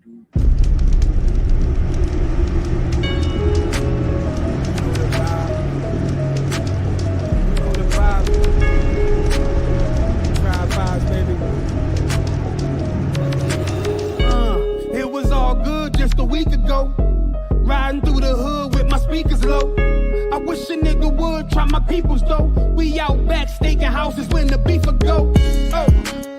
It was all good just a week ago. Riding through the hood with my speakers low. I wish a nigga would try my peoples though. We out back staking houses when the beef would go. Oh,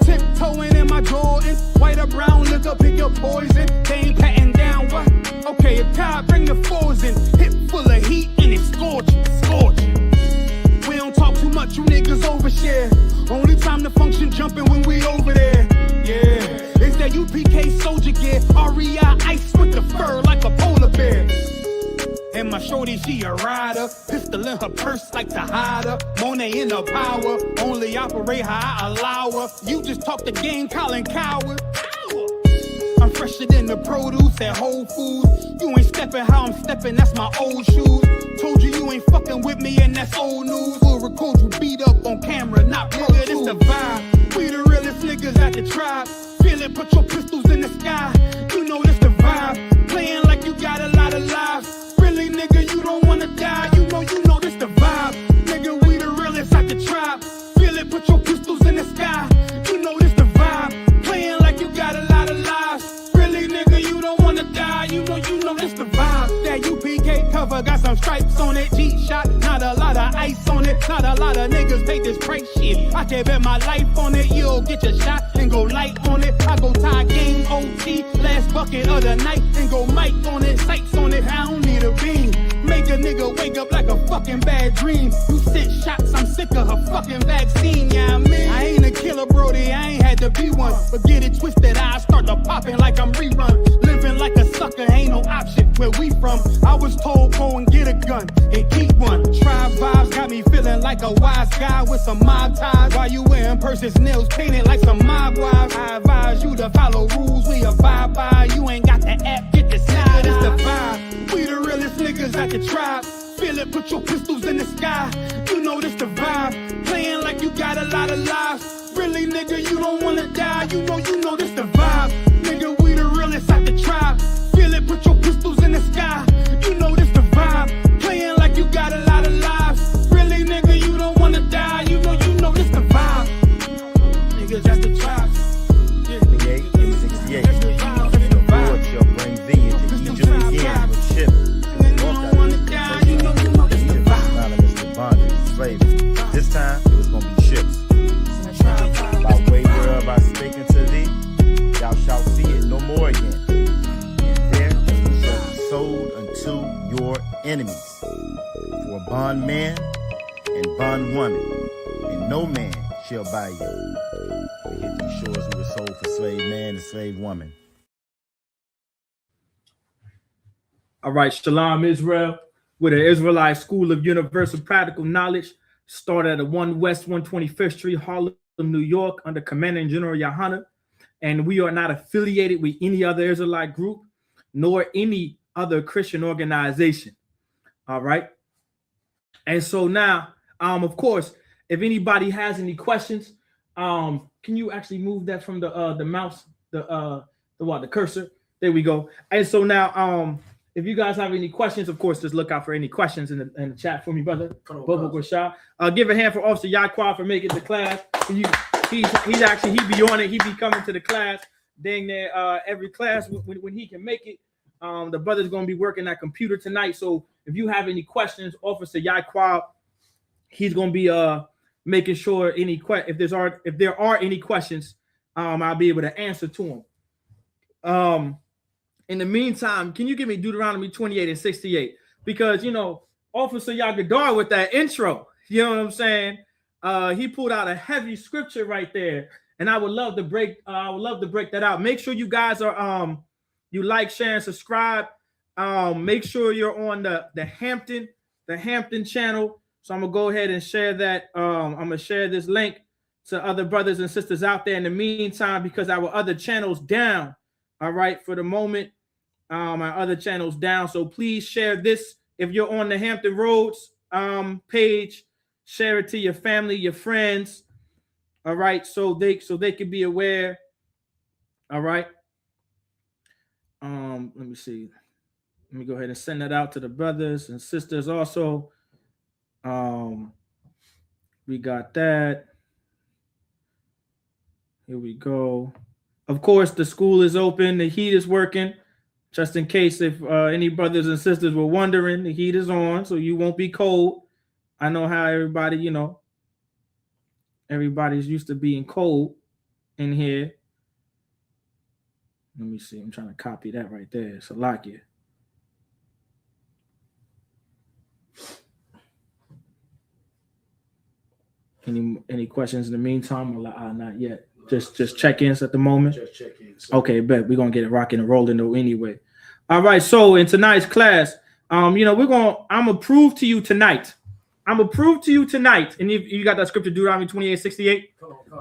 tiptoeing in my Jordans. White or brown, look up, pick your poison. They ain't patting down what? Okay, if God bring the fours in. Hip full of heat and it's scorching, scorching. We don't talk too much, you niggas overshare. Only time to function jumping when we over there. Yeah. It's that UPK soldier gear, REI ice with the fur like a polar bear. And my shorty, she a rider, pistol in her purse like to hide her. Monet in her power, only operate how I allow her. You just talk the game, Colin Coward. I'm fresher than the produce at Whole Foods. You ain't stepping how I'm stepping, that's my old shoes. Told you you ain't fucking with me and that's old news. We'll record you beat up on camera, not nigga, this the vibe. We the realest niggas at the tribe. Feel it, put your pistols in the sky. You know this the vibe. Playing like you got a lot of lives. Really, nigga, you don't wanna die. You know this the vibe. Nigga, we the realest at the tribe. Feel it, put your pistols in the sky. You know this the vibe. Playing like you got a lot of lives. Really, nigga, you don't wanna die. You know this the vibe. That UPK cover got some stripes on it. G-shot, not a lot of ice on it. Not a lot of niggas pay this price shit. I can bet my life on it. You'll get your shot and go light on it. I go tie game OT, last bucket of the night, and go mic on it, sights on it. I don't need a beam. Make a nigga wake up like a fucking bad dream. You sit shots, I'm sick of her fucking vaccine. Yeah, I mean, I ain't a killer, Brody. I ain't had to be one. But get it twisted, I start to popping like I'm rerun. Living like a sucker, ain't no option. Where we from? I was told go and get a gun and keep one. Tribe vibes got me feeling like a wise guy with some mob ties. While you wearing purses, nails painted like some mob wives. I advise you to follow rules we abide by. You ain't got the app, get the side. It's the vibe. We the realest niggas at the tribe. Feel it, put your pistols in the sky. You know this the vibe. Playing like you got a lot of lives. Really, nigga, you don't wanna die. You know this the vibe. Nigga, we the realest at the tribe. Feel it, put your pistols in the sky. You know this the vibe. Playing like you got a lot of lives. Really, nigga, you don't wanna die. You know this the vibe. Niggas, that's the tribe. 68 and 68. The Lord shall bring thee into Egypt again with ships. This time it was gonna be ships. By way whereof I spake unto thee, thou shalt see it no more again. And there you shall be sold unto your enemies for bondman and bondwoman, and no man shall buy you. We hit these shores we were sold for slave man and slave woman. All right, Shalom Israel, with the Israelite School of Universal Practical Knowledge, started at 1 West 125th Street, Harlem, New York, under Commanding General Yohana. And we are not affiliated with any other Israelite group, nor any other Christian organization. All right. And so now, of course, if anybody has any questions, can you actually move that from the mouse, the cursor? There we go. And so now, if you guys have any questions, of course, just look out for any questions in the chat for me, brother. Give a hand for Officer Yaquad for making the class. He's actually, he be on it. He be coming to the class, dang there, every class when he can make it. The brother's going to be working that computer tonight. So if you have any questions, Officer Yaquad, he's going to be making sure if there are any questions, I'll be able to answer to them. In the meantime, can you give me Deuteronomy 28 and 68? Because, Officer Yagadar with that intro, you know what I'm saying? He pulled out a heavy scripture right there. And I would love to break that out. Make sure you guys are you like, share, and subscribe. Make sure you're on the Hampton channel. So I'm gonna go ahead and share that. I'm gonna share this link to other brothers and sisters out there in the meantime, because our other channel's down. All right, for the moment, my other channel's down. So please share this. If you're on the Hampton Roads page, share it to your family, your friends. All right, so they can be aware. All right. Let me see. Let me go ahead and send that out to the brothers and sisters also. We got that. Here we go. Of course, the school is open. The heat is working. Just in case if any brothers and sisters were wondering, the heat is on, so you won't be cold. I know how everybody, you know, everybody's used to being cold in here. Let me see. I'm trying to copy that right there. Salakia. Any questions in the meantime? Or not yet. Just check-ins at the moment. Just check-ins. Okay, bet we're gonna get it rocking and rolling though anyway. All right. So in tonight's class, you know, I'm gonna prove to you tonight. I'm gonna prove to you tonight, and you got that scripture, Deuteronomy 28:68.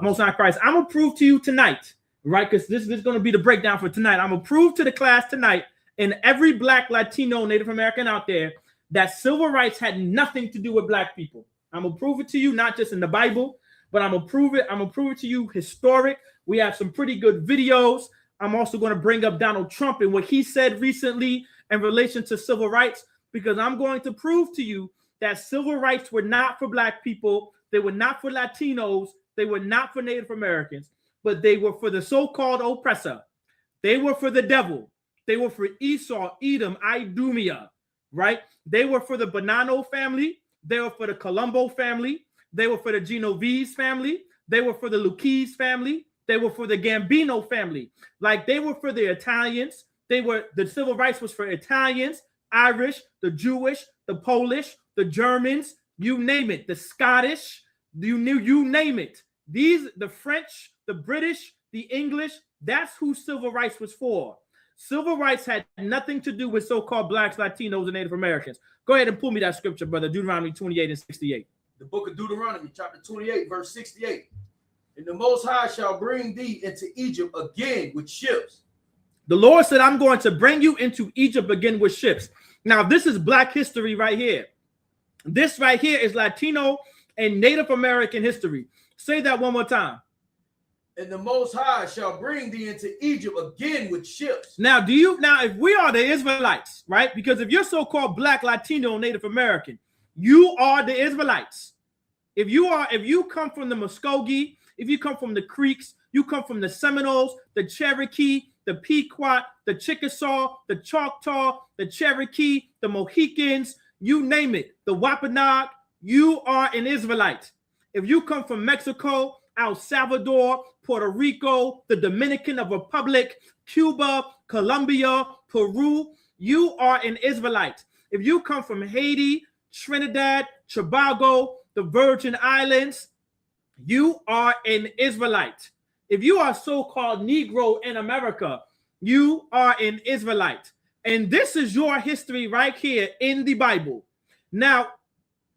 Most High Christ. I'm gonna prove to you tonight, right? Because this is gonna be the breakdown for tonight. I'm gonna prove to the class tonight, and every Black, Latino, Native American out there, that civil rights had nothing to do with Black people. I'm gonna prove it to you, not just in the Bible, but I'm gonna prove it to you historic. We have some pretty good videos. I'm also going to bring up Donald Trump and what he said recently in relation to civil rights, because I'm going to prove to you that civil rights were not for Black people. They were not for Latinos. They were not for Native Americans, but they were for the so-called oppressor. They were for the devil. They were for Esau, Edom, Idumea, right? They were for the Bonanno family. They were for the Colombo family. They were for the Genovese family. They were for the Lucchese family. They were for the Gambino family. Like, they were for the Italians. The civil rights was for Italians, Irish, the Jewish, the Polish, the Germans, you name it, the Scottish, you name it. The French, the British, the English, that's who civil rights was for. Civil rights had nothing to do with so-called Blacks, Latinos, and Native Americans. Go ahead and pull me that scripture, brother, Deuteronomy 28:68. The book of Deuteronomy, chapter 28, verse 68. And the Most High shall bring thee into Egypt again with ships. The Lord said, I'm going to bring you into Egypt again with ships. Now, this is Black history right here. This right here is Latino and Native American history. Say that one more time. And the Most High shall bring thee into Egypt again with ships. Now, if we are the Israelites, right? Because if you're so-called Black, Latino, Native American, you are the Israelites. If you come from the Muskogee, if you come from the Creeks, you come from the Seminoles, the Cherokee, the Pequot, the Chickasaw, the Choctaw, the Cherokee, the Mohicans, you name it, the Wampanoag, you are an Israelite. If you come from Mexico, El Salvador, Puerto Rico, the Dominican Republic, Cuba, Colombia, Peru, you are an Israelite. If you come from Haiti, Trinidad, Tobago, the Virgin Islands, you are an Israelite. If you are so-called Negro in America, you are an Israelite. And this is your history right here in the Bible. Now,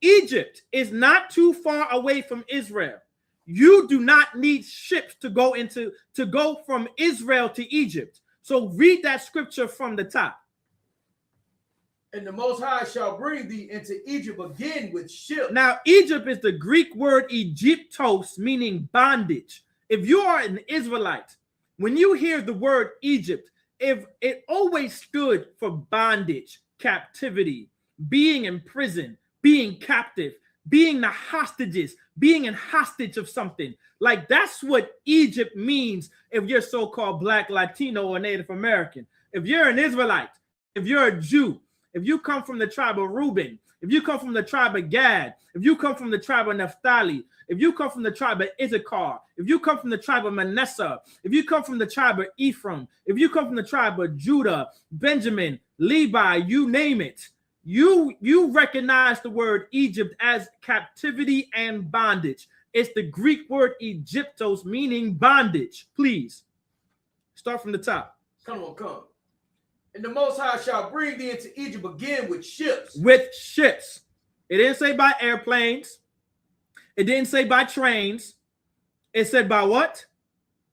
Egypt is not too far away from Israel. You do not need ships to go from Israel to Egypt. So read that scripture from the top. And the Most High shall bring thee into Egypt again with ships. Now, Egypt is the Greek word Egyptos, meaning bondage. If you are an Israelite, when you hear the word Egypt, if it always stood for bondage, captivity, being in prison, being captive, being the hostages, being in hostage of something. Like, that's what Egypt means if you're so-called Black, Latino, or Native American. If you're an Israelite, if you're a Jew, if you come from the tribe of Reuben, if you come from the tribe of Gad, if you come from the tribe of Naphtali, if you come from the tribe of Issachar, if you come from the tribe of Manasseh, if you come from the tribe of Ephraim, if you come from the tribe of Judah, Benjamin, Levi, you name it, you recognize the word Egypt as captivity and bondage. It's the Greek word Egyptos, meaning bondage. Please start from the top. Come. And the Most High shall bring thee into Egypt again with ships. With ships. It didn't say by airplanes. It didn't say by trains. It said by what?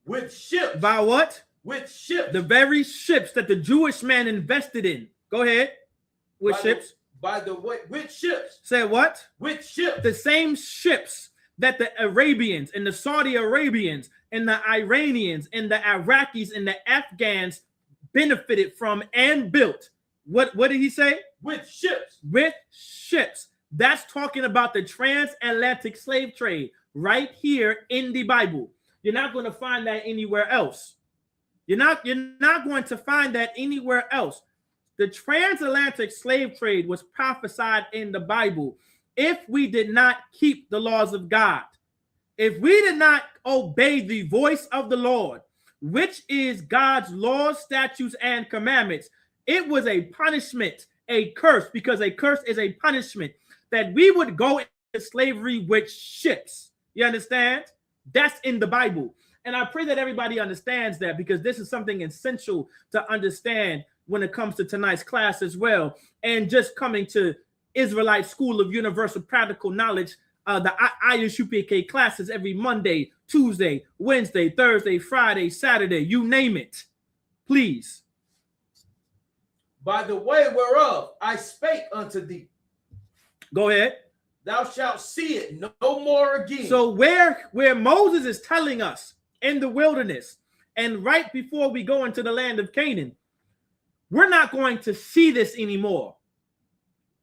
With ships. By what? With ships. The very ships that the Jewish man invested in. Go ahead. With ships. With ships. Say what? With ships. The same ships that the Arabians and the Saudi Arabians and the Iranians and the Iraqis and the Afghans benefited from and built. What did he say? With ships. With ships. That's talking about the transatlantic slave trade right here in the Bible. You're not going to find that anywhere else. You're not going to find that anywhere else. The transatlantic slave trade was prophesied in the Bible. If we did not keep the laws of God, if we did not obey the voice of the Lord, which is God's laws, statutes, and commandments, it was a punishment, a curse, because a curse is a punishment, that we would go into slavery with ships. You understand? That's in the Bible. And I pray that everybody understands that, because this is something essential to understand when it comes to tonight's class as well. And just coming to Israelite School of Universal Practical Knowledge, the ISUPK classes every Monday, Tuesday, Wednesday, Thursday, Friday, Saturday, you name it. Please. By the way whereof I spake unto thee. Go ahead. Thou shalt see it no more again. So where Moses is telling us in the wilderness, and right before we go into the land of Canaan, we're not going to see this anymore.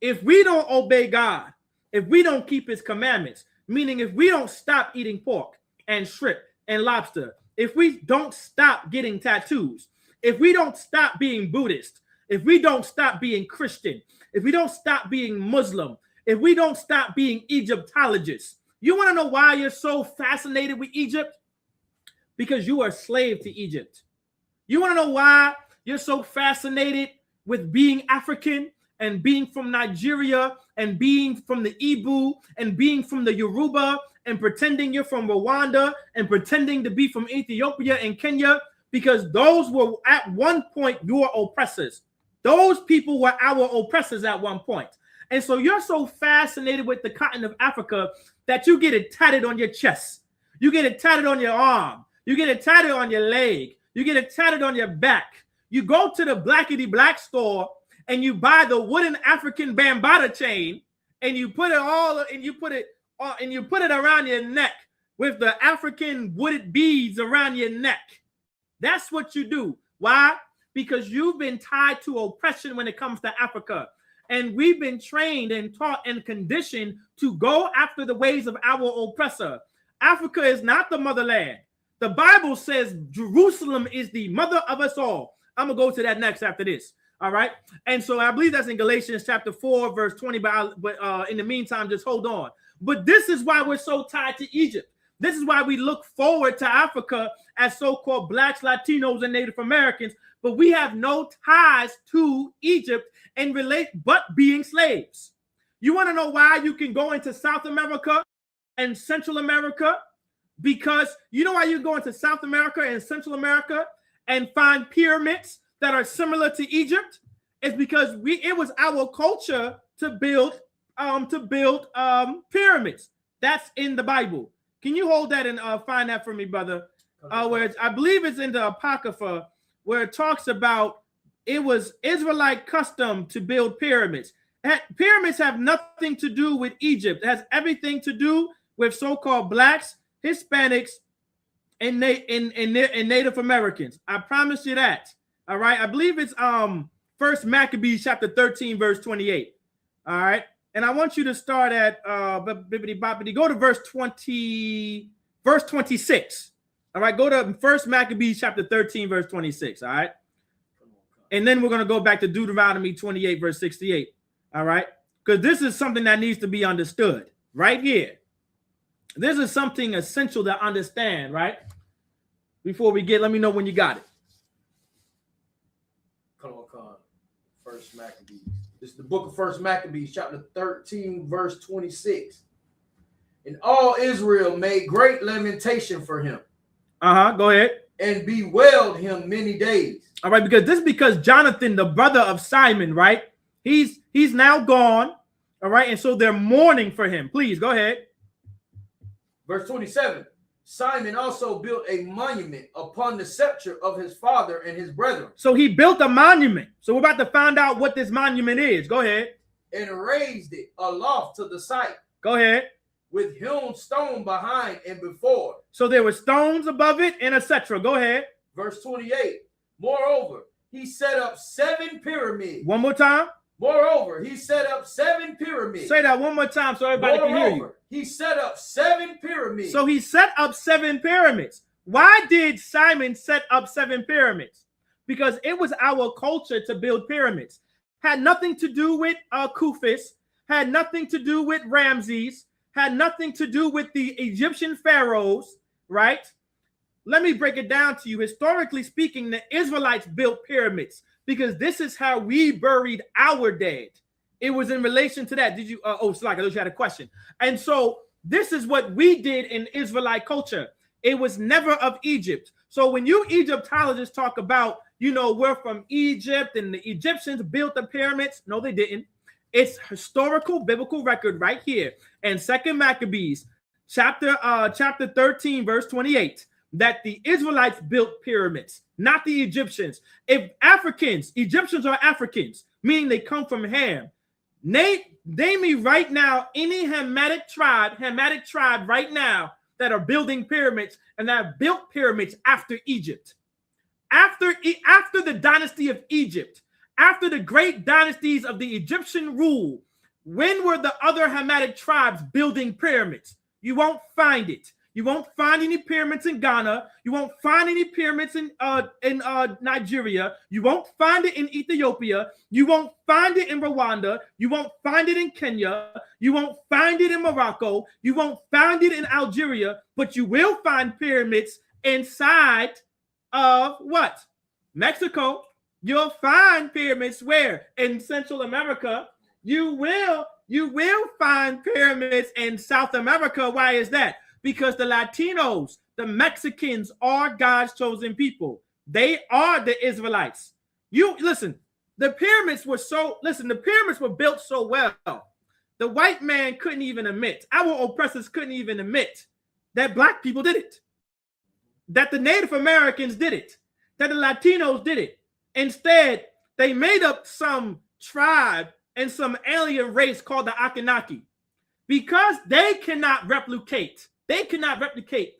If we don't obey God, if we don't keep his commandments, meaning if we don't stop eating pork and shrimp and lobster, if we don't stop getting tattoos, if we don't stop being Buddhist, if we don't stop being Christian, if we don't stop being Muslim, if we don't stop being Egyptologists, you want to know why you're so fascinated with Egypt? Because you are a slave to Egypt. You want to know why you're so fascinated with being African and being from Nigeria and being from the Igbo and being from the Yoruba and pretending you're from Rwanda and pretending to be from Ethiopia and Kenya? Because those were at one point your oppressors. Those people were our oppressors at one point. And so you're so fascinated with the continent of Africa that you get it tatted on your chest. You get it tatted on your arm. You get it tatted on your leg. You get it tatted on your back. You go to the Blackity Black store and you buy the wooden African Bambata chain and you put it around your neck with the African wooded beads around your neck. That's what you do. Why? Because you've been tied to oppression when it comes to Africa. And we've been trained and taught and conditioned to go after the ways of our oppressor. Africa is not the motherland. The Bible says Jerusalem is the mother of us all. I'm going to go to that next after this. All right. And so I believe that's in Galatians chapter 4, verse 20. But in the meantime, just hold on. But this is why we're so tied to Egypt. This is why we look forward to Africa as so-called Blacks, Latinos, and Native Americans. But we have no ties to Egypt and relate but being slaves. You want to know why you can go into South America and Central America? Because you know why you go into South America and Central America and find pyramids that are similar to Egypt? It's because it was our culture to build pyramids. That's in the Bible. Can you hold that and find that for me, brother? Where I believe it's in the Apocrypha, where it talks about it was Israelite custom to build pyramids. Pyramids have nothing to do with Egypt. It has everything to do with so-called Blacks, Hispanics, and Native Americans. I promise you that. All right. I believe it's First Maccabees chapter 13, verse 28. All right. And I want you to start at go to verse 26. All right, go to First Maccabees chapter 13, verse 26. All right. And then we're going to go back to Deuteronomy 28, verse 68. All right. Because this is something that needs to be understood right here. This is something essential to understand, right? Before we let me know when you got it. Come on. First Maccabees. This is the book of First Maccabees, chapter 13, verse 26. And all Israel made great lamentation for him. Go ahead. And bewailed him many days. All right, because Jonathan, the brother of Simon, right? He's now gone. All right, and so they're mourning for him. Please go ahead. Verse 27. Simon also built a monument upon the sepulchre of his father and his brethren. So he built a monument. So we're about to find out what this monument is. Go ahead. And raised it aloft to the sight. Go ahead. With hewn stone behind and before. So there were stones above it and etc. Go ahead. Verse 28. Moreover, he set up 7 pyramids. One more time. Moreover, he set up 7 pyramids. Say that one more time so everybody can hear you. He set up 7 pyramids. So he set up 7 pyramids. Why did Simon set up 7 pyramids? Because it was our culture to build pyramids. Had nothing to do with Khufu, had nothing to do with Ramses, had nothing to do with the Egyptian pharaohs, right? Let me break it down to you. Historically speaking, the Israelites built pyramids because this is how we buried our dead. It was in relation to that. Did you? Slack, I thought you had a question. And so this is what we did in Israelite culture. It was never of Egypt. So when you Egyptologists talk about, we're from Egypt and the Egyptians built the pyramids. No, they didn't. It's historical biblical record right here in 2 Maccabees, chapter 13, verse 28, that the Israelites built pyramids, not the Egyptians. If Egyptians are Africans, meaning they come from Ham. Name me right now any Hamitic tribe right now that are building pyramids and that have built pyramids after Egypt. After the dynasty of Egypt, after the great dynasties of the Egyptian rule, when were the other Hamitic tribes building pyramids? You won't find it. You won't find any pyramids in Ghana. You won't find any pyramids in Nigeria. You won't find it in Ethiopia. You won't find it in Rwanda. You won't find it in Kenya. You won't find it in Morocco. You won't find it in Algeria. But you will find pyramids inside of what? Mexico. You'll find pyramids where? In Central America. You will find pyramids in South America. Why is that? Because the Latinos, the Mexicans are God's chosen people. They are the Israelites. The pyramids were built so well. The white man couldn't even admit, our oppressors couldn't even admit that black people did it, that the Native Americans did it, that the Latinos did it. Instead, they made up some tribe and some alien race called the Anunnaki because they cannot replicate. They cannot replicate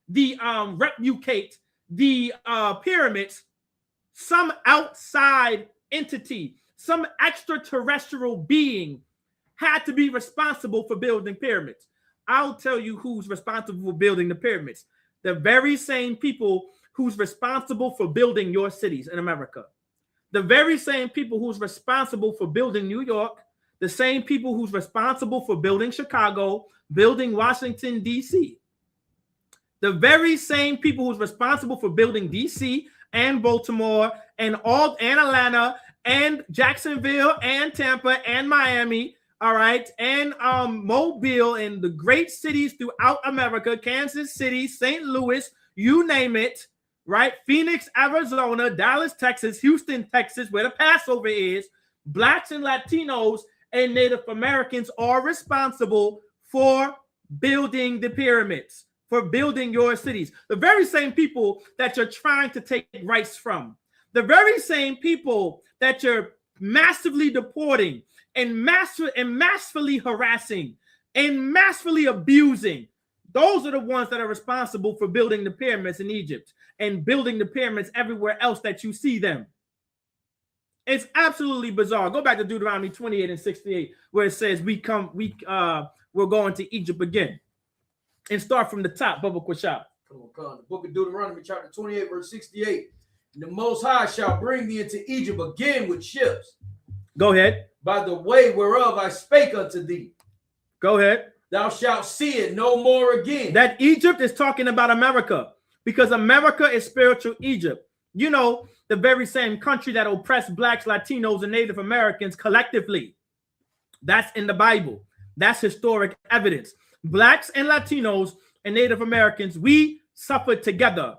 the pyramids. Some outside entity, some extraterrestrial being had to be responsible for building pyramids. I'll tell you who's responsible for building the pyramids. The very same people who's responsible for building your cities in America. The very same people who's responsible for building New York. The same people who's responsible for building Chicago, building Washington, D.C. The very same people who's responsible for building D.C. and Baltimore and Atlanta and Jacksonville and Tampa and Miami, all right, and Mobile and the great cities throughout America, Kansas City, St. Louis, you name it, right? Phoenix, Arizona, Dallas, Texas, Houston, Texas, where the Passover is. Blacks and Latinos and Native Americans are responsible for building the pyramids, for building your cities. The very same people that you're trying to take rights from, the very same people that you're massively deporting and massively harassing and massively abusing, those are the ones that are responsible for building the pyramids in Egypt and building the pyramids everywhere else that you see them. It's absolutely bizarre. Go back to Deuteronomy 28 and 68, where it says we're going to Egypt again. And start from the top, Bubba Quashab. Come on. The book of Deuteronomy, chapter 28, verse 68. The Most High shall bring thee into Egypt again with ships. Go ahead. By the way whereof I spake unto thee. Go ahead. Thou shalt see it no more again. That Egypt is talking about America, because America is spiritual Egypt. The very same country that oppressed blacks, Latinos, and Native Americans collectively. That's in the Bible. That's historic evidence. Blacks and Latinos and Native Americans, we suffered together.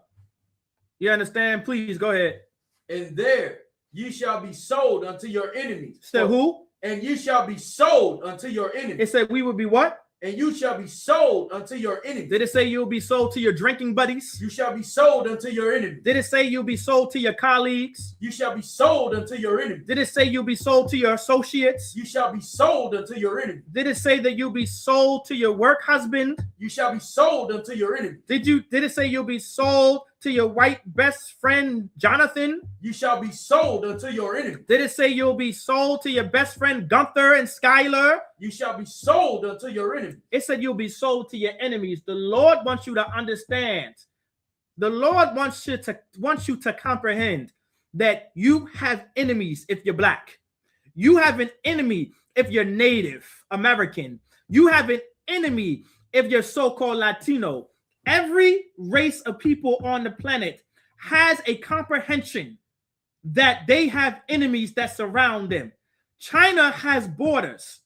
You understand? Please go ahead. And there ye shall be sold unto your enemies. Said who? And ye shall be sold unto your enemies. It said we would be what? And you shall be sold unto your enemies. Did it say you'll be sold to your drinking buddies? You shall be sold unto your enemies. Did it say you'll be sold to your colleagues? You shall be sold unto your enemies. Did it say you'll be sold to your associates? You shall be sold unto your enemies. Did it say that you'll be sold to your work husband? You shall be sold unto your enemies. Did it say you'll be sold to your white best friend Jonathan? You shall be sold unto your enemy. Did it say you'll be sold to your best friend Gunther and Skylar? You shall be sold unto your enemy. It said you'll be sold to your enemies. The Lord wants you to understand. The Lord wants you to comprehend that you have enemies if you're black. You have an enemy if you're Native American. You have an enemy if you're so-called Latino. Every race of people on the planet has a comprehension that they have enemies that surround them. China has borders.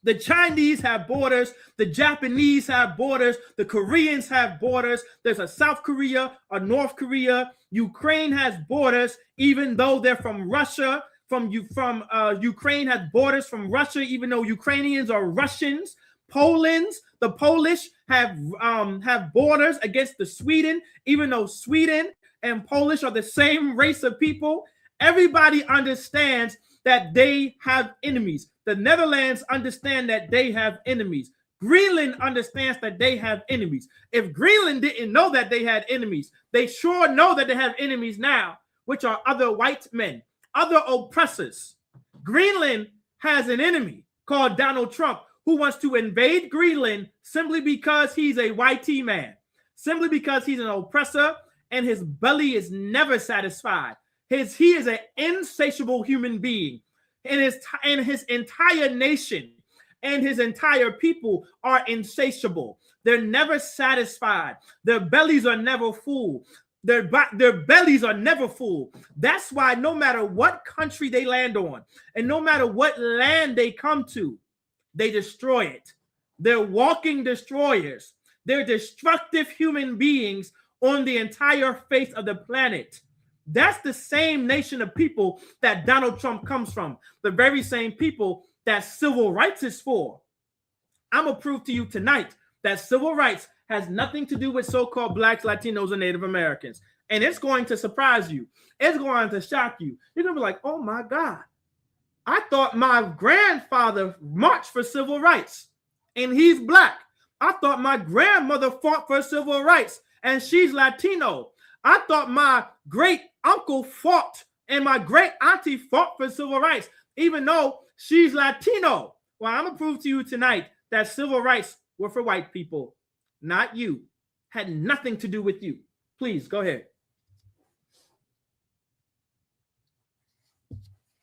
The Chinese have borders. The Japanese have borders. The Koreans have borders. There's a South Korea, a North Korea. Ukraine has borders, even though they're from Russia. Ukraine has borders from Russia, even though Ukrainians are Russians. The Polish have borders against the Sweden, even though Sweden and Polish are the same race of people. Everybody understands that they have enemies. The Netherlands understand that they have enemies. Greenland understands that they have enemies. If Greenland didn't know that they had enemies, they sure know that they have enemies now, which are other white men, other oppressors. Greenland has an enemy called Donald Trump, who wants to invade Greenland simply because he's a white man, simply because he's an oppressor and his belly is never satisfied. He is an insatiable human being, and his entire nation and his entire people are insatiable. They're never satisfied. Their bellies are never full. Their bellies are never full. That's why no matter what country they land on and no matter what land they come to, they destroy it. They're walking destroyers. They're destructive human beings on the entire face of the planet. That's the same nation of people that Donald Trump comes from, the very same people that civil rights is for. I'm going to prove to you tonight that civil rights has nothing to do with so-called blacks, Latinos, and Native Americans. And it's going to surprise you. It's going to shock you. You're going to be like, oh my God. I thought my grandfather marched for civil rights and he's black. I thought my grandmother fought for civil rights and she's Latino. I thought my great uncle fought and my great auntie fought for civil rights, even though she's Latino. Well, I'm going to prove to you tonight that civil rights were for white people, not you. Had nothing to do with you. Please go ahead.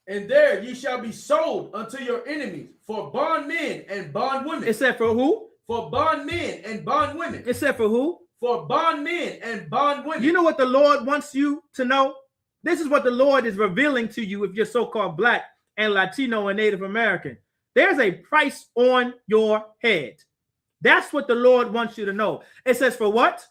And there ye shall be sold unto your enemies for bondmen and bondwomen. It said for who? For bondmen and bondwomen. It said for who? For bondmen and bondwomen. You know what the Lord wants you to know? This is what the Lord is revealing to you if you're so-called black and Latino and Native American. There's a price on your head. That's what the Lord wants you to know. It says for what?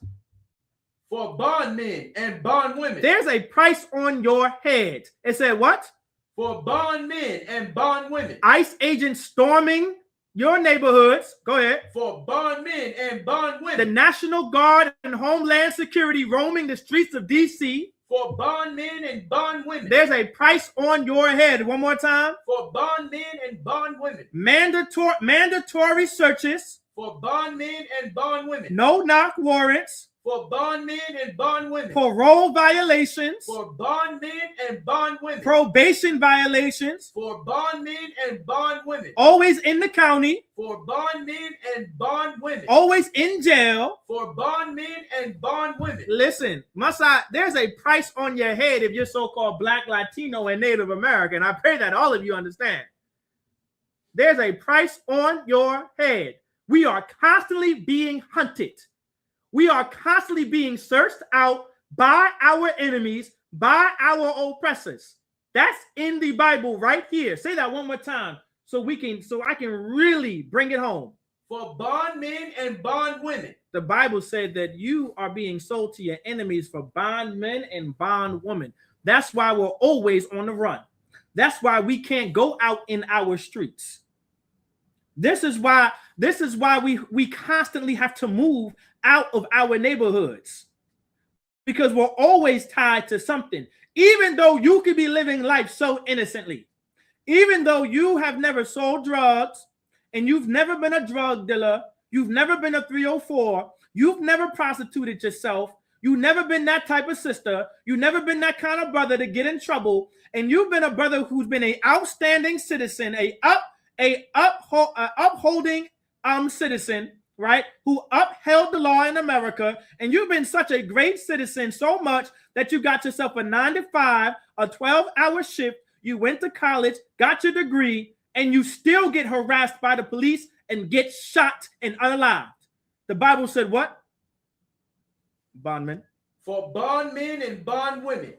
For bondmen and bondwomen. There's a price on your head. It said what? For bondmen and bondwomen. ICE agents storming your neighborhoods. Go ahead. For bondmen and bondwomen. The National Guard and Homeland Security roaming the streets of D.C. For bondmen and bondwomen. There's a price on your head. One more time. For bondmen and bondwomen. Mandatory searches. For bondmen and bondwomen. No-knock warrants. For bondmen and bondwomen. Parole violations. For bondmen and bondwomen. Probation violations. For bondmen and bondwomen. Always in the county. For bondmen and bondwomen. Always in jail. For bondmen and bondwomen. Listen, Masai, there's a price on your head if you're so-called black, Latino, and Native American. I pray that all of you understand. There's a price on your head. We are constantly being hunted. We are constantly being searched out by our enemies, by our oppressors. That's in the Bible right here. Say that one more time so I can really bring it home. For bondmen and bondwomen. The Bible said that you are being sold to your enemies for bondmen and bondwomen. That's why we're always on the run. That's why we can't go out in our streets. This is why we constantly have to move out of our neighborhoods, because we're always tied to something. Even though you could be living life so innocently, even though you have never sold drugs and you've never been a drug dealer, you've never been a 304, you've never prostituted yourself, You never been that type of sister. You never been that kind of brother to get in trouble. And you've been a brother who's been an outstanding citizen, upholding citizen, right? Who upheld the law in America. And you've been such a great citizen, so much that you got yourself a 9 to 5, a 12-hour shift. You went to college, got your degree, and you still get harassed by the police and get shot and unalived. The Bible said what? Bondmen. For bondmen and bondwomen.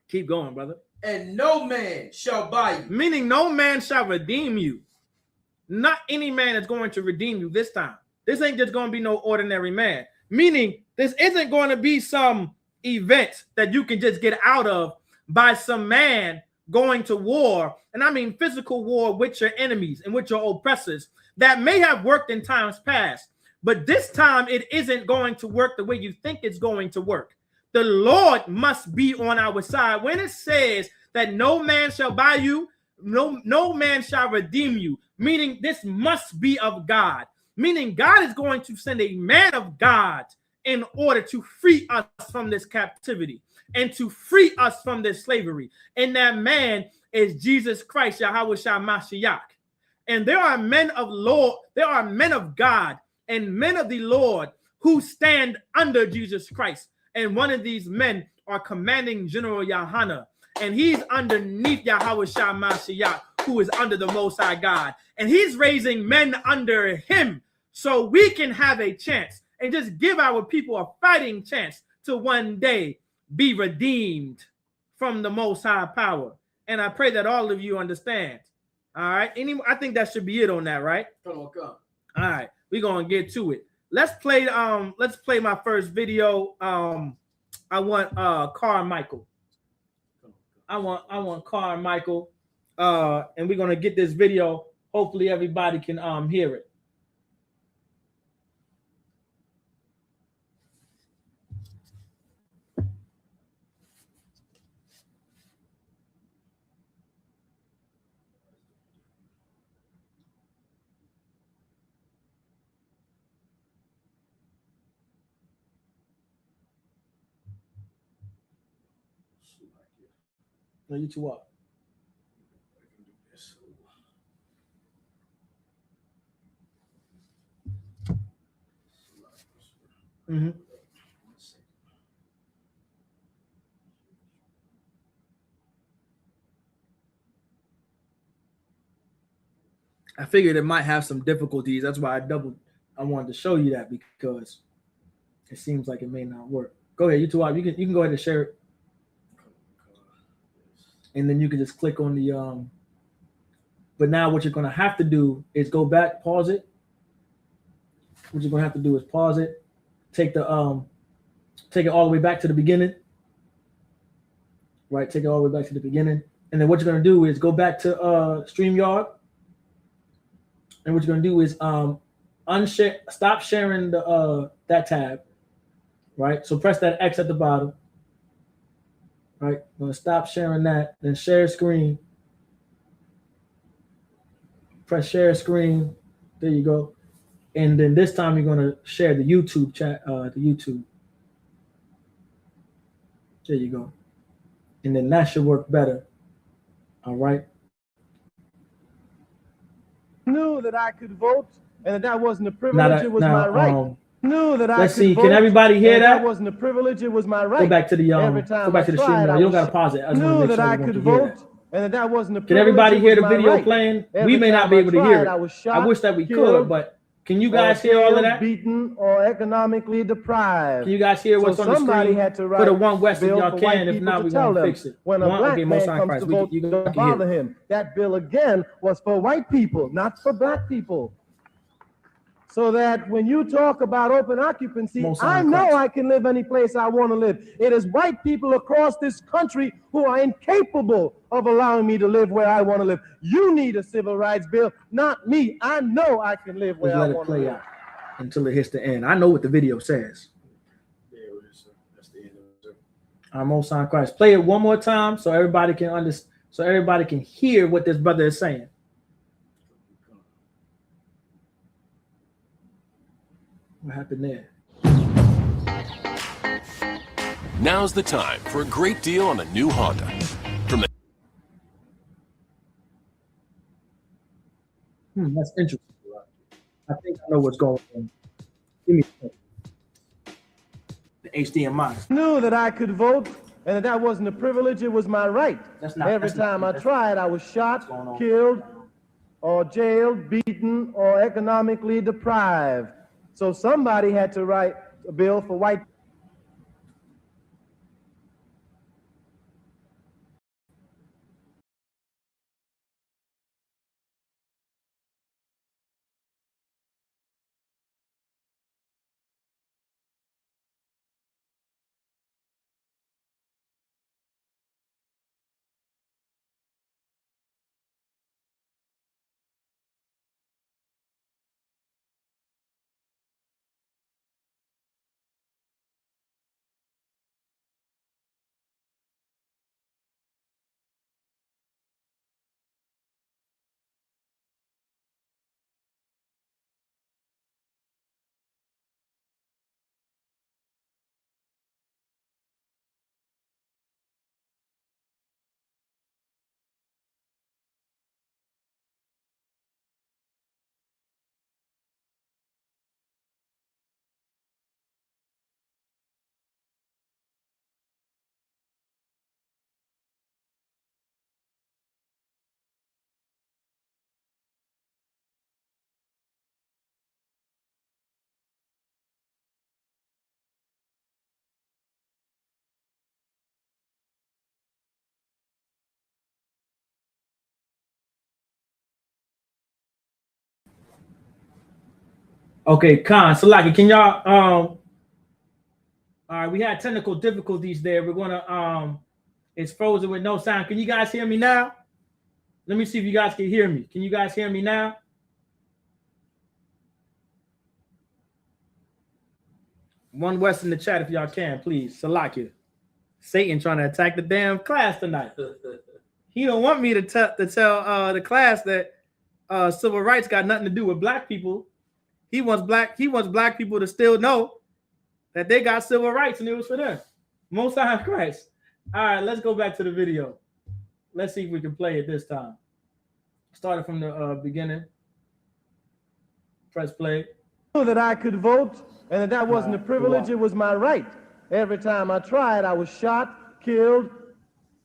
Keep going, brother. And no man shall buy you. Meaning no man shall redeem you. Not any man is going to redeem you this time. This ain't just going to be no ordinary man. Meaning this isn't going to be some event that you can just get out of by some man going to war. And I mean physical war with your enemies and with your oppressors that may have worked in times past. But this time it isn't going to work the way you think it's going to work. The Lord must be on our side. When it says that no man shall buy you, no man shall redeem you, meaning this must be of God. Meaning God is going to send a man of God in order to free us from this captivity and to free us from this slavery. And that man is Jesus Christ, Yahweh Shah Mashiach. And there are men of Lord, there are men of God and men of the Lord who stand under Jesus Christ. And one of these men are commanding General Yohana. And he's underneath Yahweh Shah Mashiach, who is under the Most High God. And he's raising men under him so we can have a chance and just give our people a fighting chance to one day be redeemed from the Most High power. And I pray that all of you understand. All right. I think that should be it on that, right? Come on, come. All right. We're going to get to it. Let's play my first video. I want Carmichael. I want Carmichael. And we're going to get this video. Hopefully everybody can hear it. No, you two up. Mm-hmm. I figured it might have some difficulties. That's why I wanted to show you that because it seems like it may not work. Go ahead, you two up. You can go ahead and share it. And then you can just click on the but now what you're going to have to do is go back, pause it. What you're going to have to do is pause it, take it all the way back to the beginning. Right, take it all the way back to the beginning. And then what you're going to do is go back to StreamYard. And what you're going to do is stop sharing that tab. Right? So press that X at the bottom. Right, I'm going to stop sharing that, then share screen. Press share screen. There you go. And then this time you're going to share the YouTube chat, the YouTube. There you go. And then that should work better. All right. Knew that I could vote and that wasn't a privilege, it was my right. Knew that let's see. Can everybody hear that? That wasn't a privilege, it was my right. Go back to the go back to the stream. You don't got to pause it. I knew that I could vote and that wasn't a privilege. Can everybody hear the video playing? We may not be able to hear it. I wish that we could, but can you guys hear all of that? Beaten or economically deprived. Can you guys hear what's on the screen? Had to put a one West if y'all can. If not, we're going to fix it. When a black man comes to vote, you bother him. That bill again was for white people, not for black people. So that when you talk about open occupancy, I know I can live any place I want to live. It is white people across this country who are incapable of allowing me to live where I want to live. You need a civil rights bill, not me. I know I can live where I want to live. Out until it hits the end. I know what the video says. There it is, sir. That's the end of it, sir. Our Most High Christ. Play it one more time so everybody can understand, so everybody can hear what this brother is saying. What happened there? Now's the time for a great deal on a new Honda. From the That's interesting. I think I know what's going on. Give me the HDMI. I knew that I could vote and that wasn't a privilege, it was my right. Every time I tried, I was shot, killed, or jailed, beaten, or economically deprived. So somebody had to write a bill for white. Okay, Khan, Salaki, can y'all all right, we had technical difficulties there. We're gonna it's frozen with no sound. Can you guys hear me now? Let me see if you guys can hear me. Can you guys hear me now? One West in the chat if y'all can, please. Salaki. Satan trying to attack the damn class tonight. He don't want me to tell the class that civil rights got nothing to do with black people. He wants black people to still know that they got civil rights and it was for them. Most High Christ. All right, let's go back to the video. Let's see if we can play it this time. Started from the beginning. Press play. I knew that I could vote and that wasn't a privilege, it was my right. Every time I tried, I was shot, killed,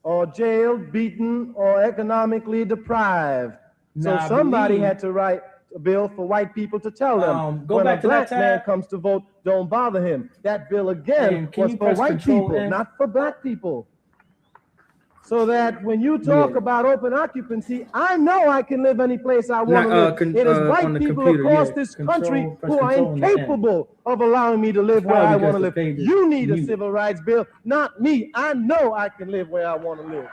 or jailed, beaten, or economically deprived. So somebody had to write a bill for white people to tell them when a black man comes to vote, don't bother him. That bill again was for white people, not for black people. So that when you talk about open occupancy, I know I can live any place I want to live. It is white people across this country who are incapable of allowing me to live where I want to live. You need a civil rights bill, not me. I know I can live where I want to live.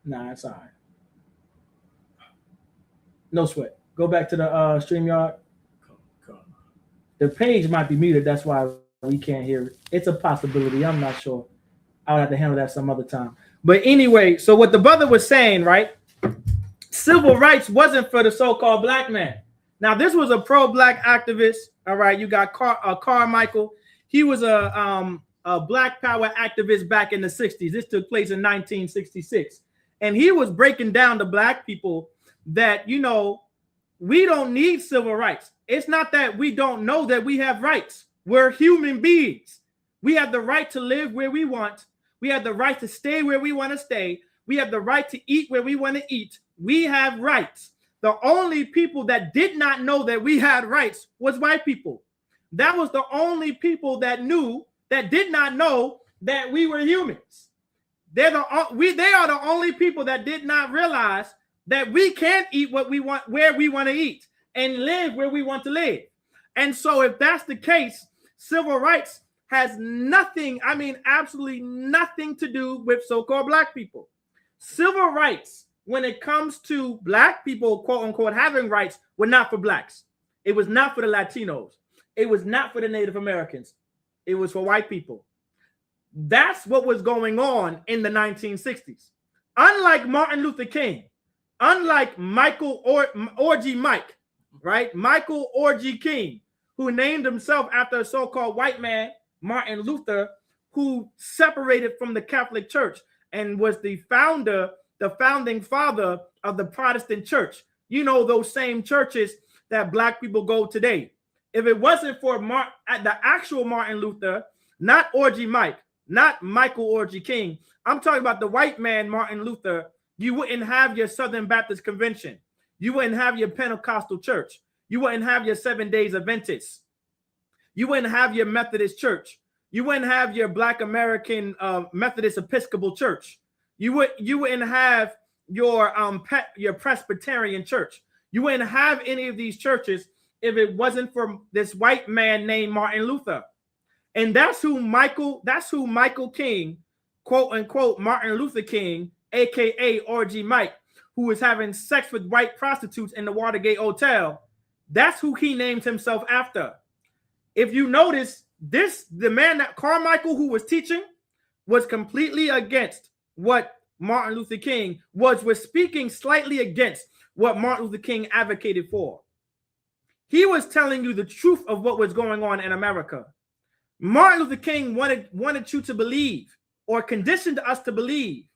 Nah, it's all right. No sweat. Go back to the StreamYard. The page might be muted. That's why we can't hear it. It's a possibility. I'm not sure. I'll have to handle that some other time. But anyway, so what the brother was saying, right? Civil rights wasn't for the so-called black man. Now, this was a pro-black activist. All right, you got Carmichael. He was a black power activist back in the 60s. This took place in 1966. And he was breaking down to black people that, you know, we don't need civil rights. It's not that we don't know that we have rights. We're human beings. We have the right to live where we want. We have the right to stay where we want to stay. We have the right to eat where we want to eat. We have rights. The only people that did not know that we had rights was white people. That was the only people that did not know that we were humans. They are the only people that did not realize that we can't eat what we want, where we want to eat, and live where we want to live. And so if that's the case, civil rights has nothing, I mean, absolutely nothing to do with so-called black people. Civil rights, when it comes to black people, quote unquote, having rights, were not for blacks. It was not for the Latinos. It was not for the Native Americans. It was for white people. That's what was going on in the 1960s. Unlike Martin Luther King, unlike Michael Orgy Mike, right? Michael Orgy King, who named himself after a so-called white man, Martin Luther, who separated from the Catholic Church and was the founding father of the Protestant Church. You know, those same churches that black people go today. If it wasn't for the actual Martin Luther, not Orgy Mike, not Michael Orgy King, I'm talking about the white man Martin Luther, you wouldn't have your Southern Baptist Convention. You wouldn't have your Pentecostal church. You wouldn't have your 7 Days Adventists. You wouldn't have your Methodist church. You wouldn't have your Black American Methodist Episcopal church. You wouldn't have your Presbyterian church. You wouldn't have any of these churches if it wasn't for this white man named Martin Luther. And that's who Michael King, quote unquote, Martin Luther King, aka Orgy Mike, who was having sex with white prostitutes in the Watergate Hotel. That's who he named himself after. If you notice, the man that Carmichael, who was teaching, was completely against what Martin Luther King was speaking slightly against what Martin Luther King advocated for. He was telling you the truth of what was going on in America. Martin Luther King wanted you to believe, or conditioned us to believe,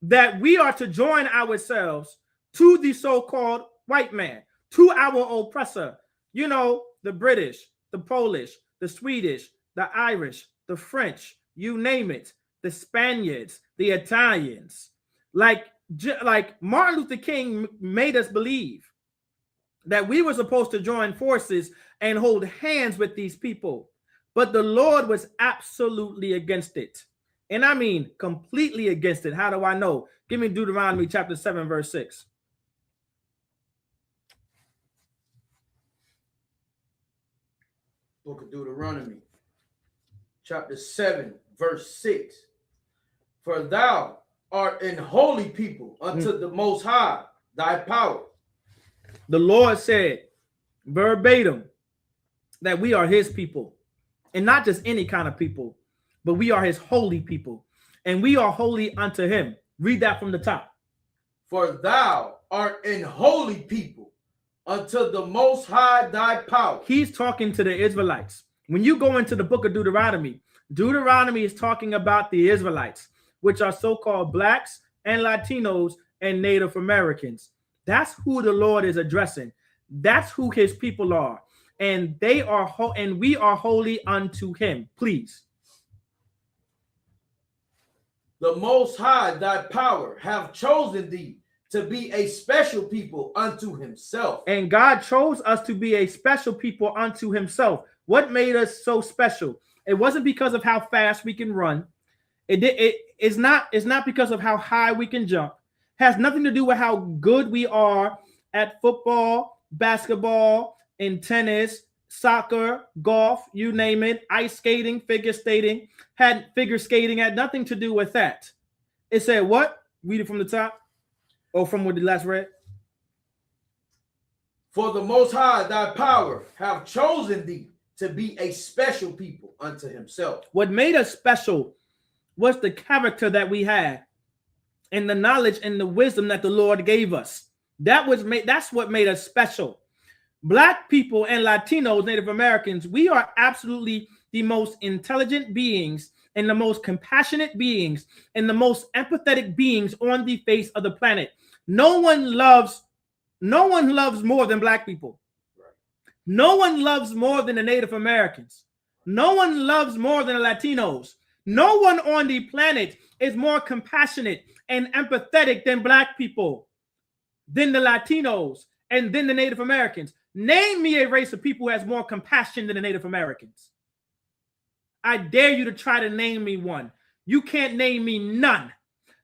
that we are to join ourselves to the so-called white man, to our oppressor. You know, the British, the Polish, the Swedish, the Irish, the French, you name it, the Spaniards, the Italians. Like Martin Luther King made us believe that we were supposed to join forces and hold hands with these people. But the Lord was absolutely against it. And I mean completely against it. How do I know? Give me Deuteronomy chapter 7, verse 6. Book of Deuteronomy, chapter 7, verse 6. For thou art an holy people unto the Most High, thy power. The Lord said verbatim that we are his people, and not just any kind of people, but we are his holy people, and we are holy unto him. Read that from the top. For thou art an holy people unto the Most High, thy power. He's talking to the Israelites. When you go into the book of Deuteronomy, Deuteronomy is talking about the Israelites, which are so-called blacks and Latinos and Native Americans. That's who the Lord is addressing. That's who his people are. And they are and we are holy unto him. Please. The Most High, thy power, have chosen thee to be a special people unto himself. And God chose us to be a special people unto himself. What made us so special? It wasn't because of how fast we can run. It's not because of how high we can jump. It has nothing to do with how good we are at football, basketball, and tennis, soccer, golf, you name it, ice skating, figure skating. Figure skating had nothing to do with that. It said what? Read it from the top. Or from what the last read. For the Most High, thy power, have chosen thee to be a special people unto himself. What made us special was the character that we had, and the knowledge and the wisdom that the Lord gave us. That's what made us special. Black people and Latinos, Native Americans, we are absolutely the most intelligent beings and the most compassionate beings and the most empathetic beings on the face of the planet. No one loves more than black people. No one loves more than the Native Americans. No one loves more than the Latinos. No one on the planet is more compassionate and empathetic than black people, than the Latinos, and then the Native Americans. Name me a race of people who has more compassion than the Native Americans. I dare you to try to name me one. You can't name me none,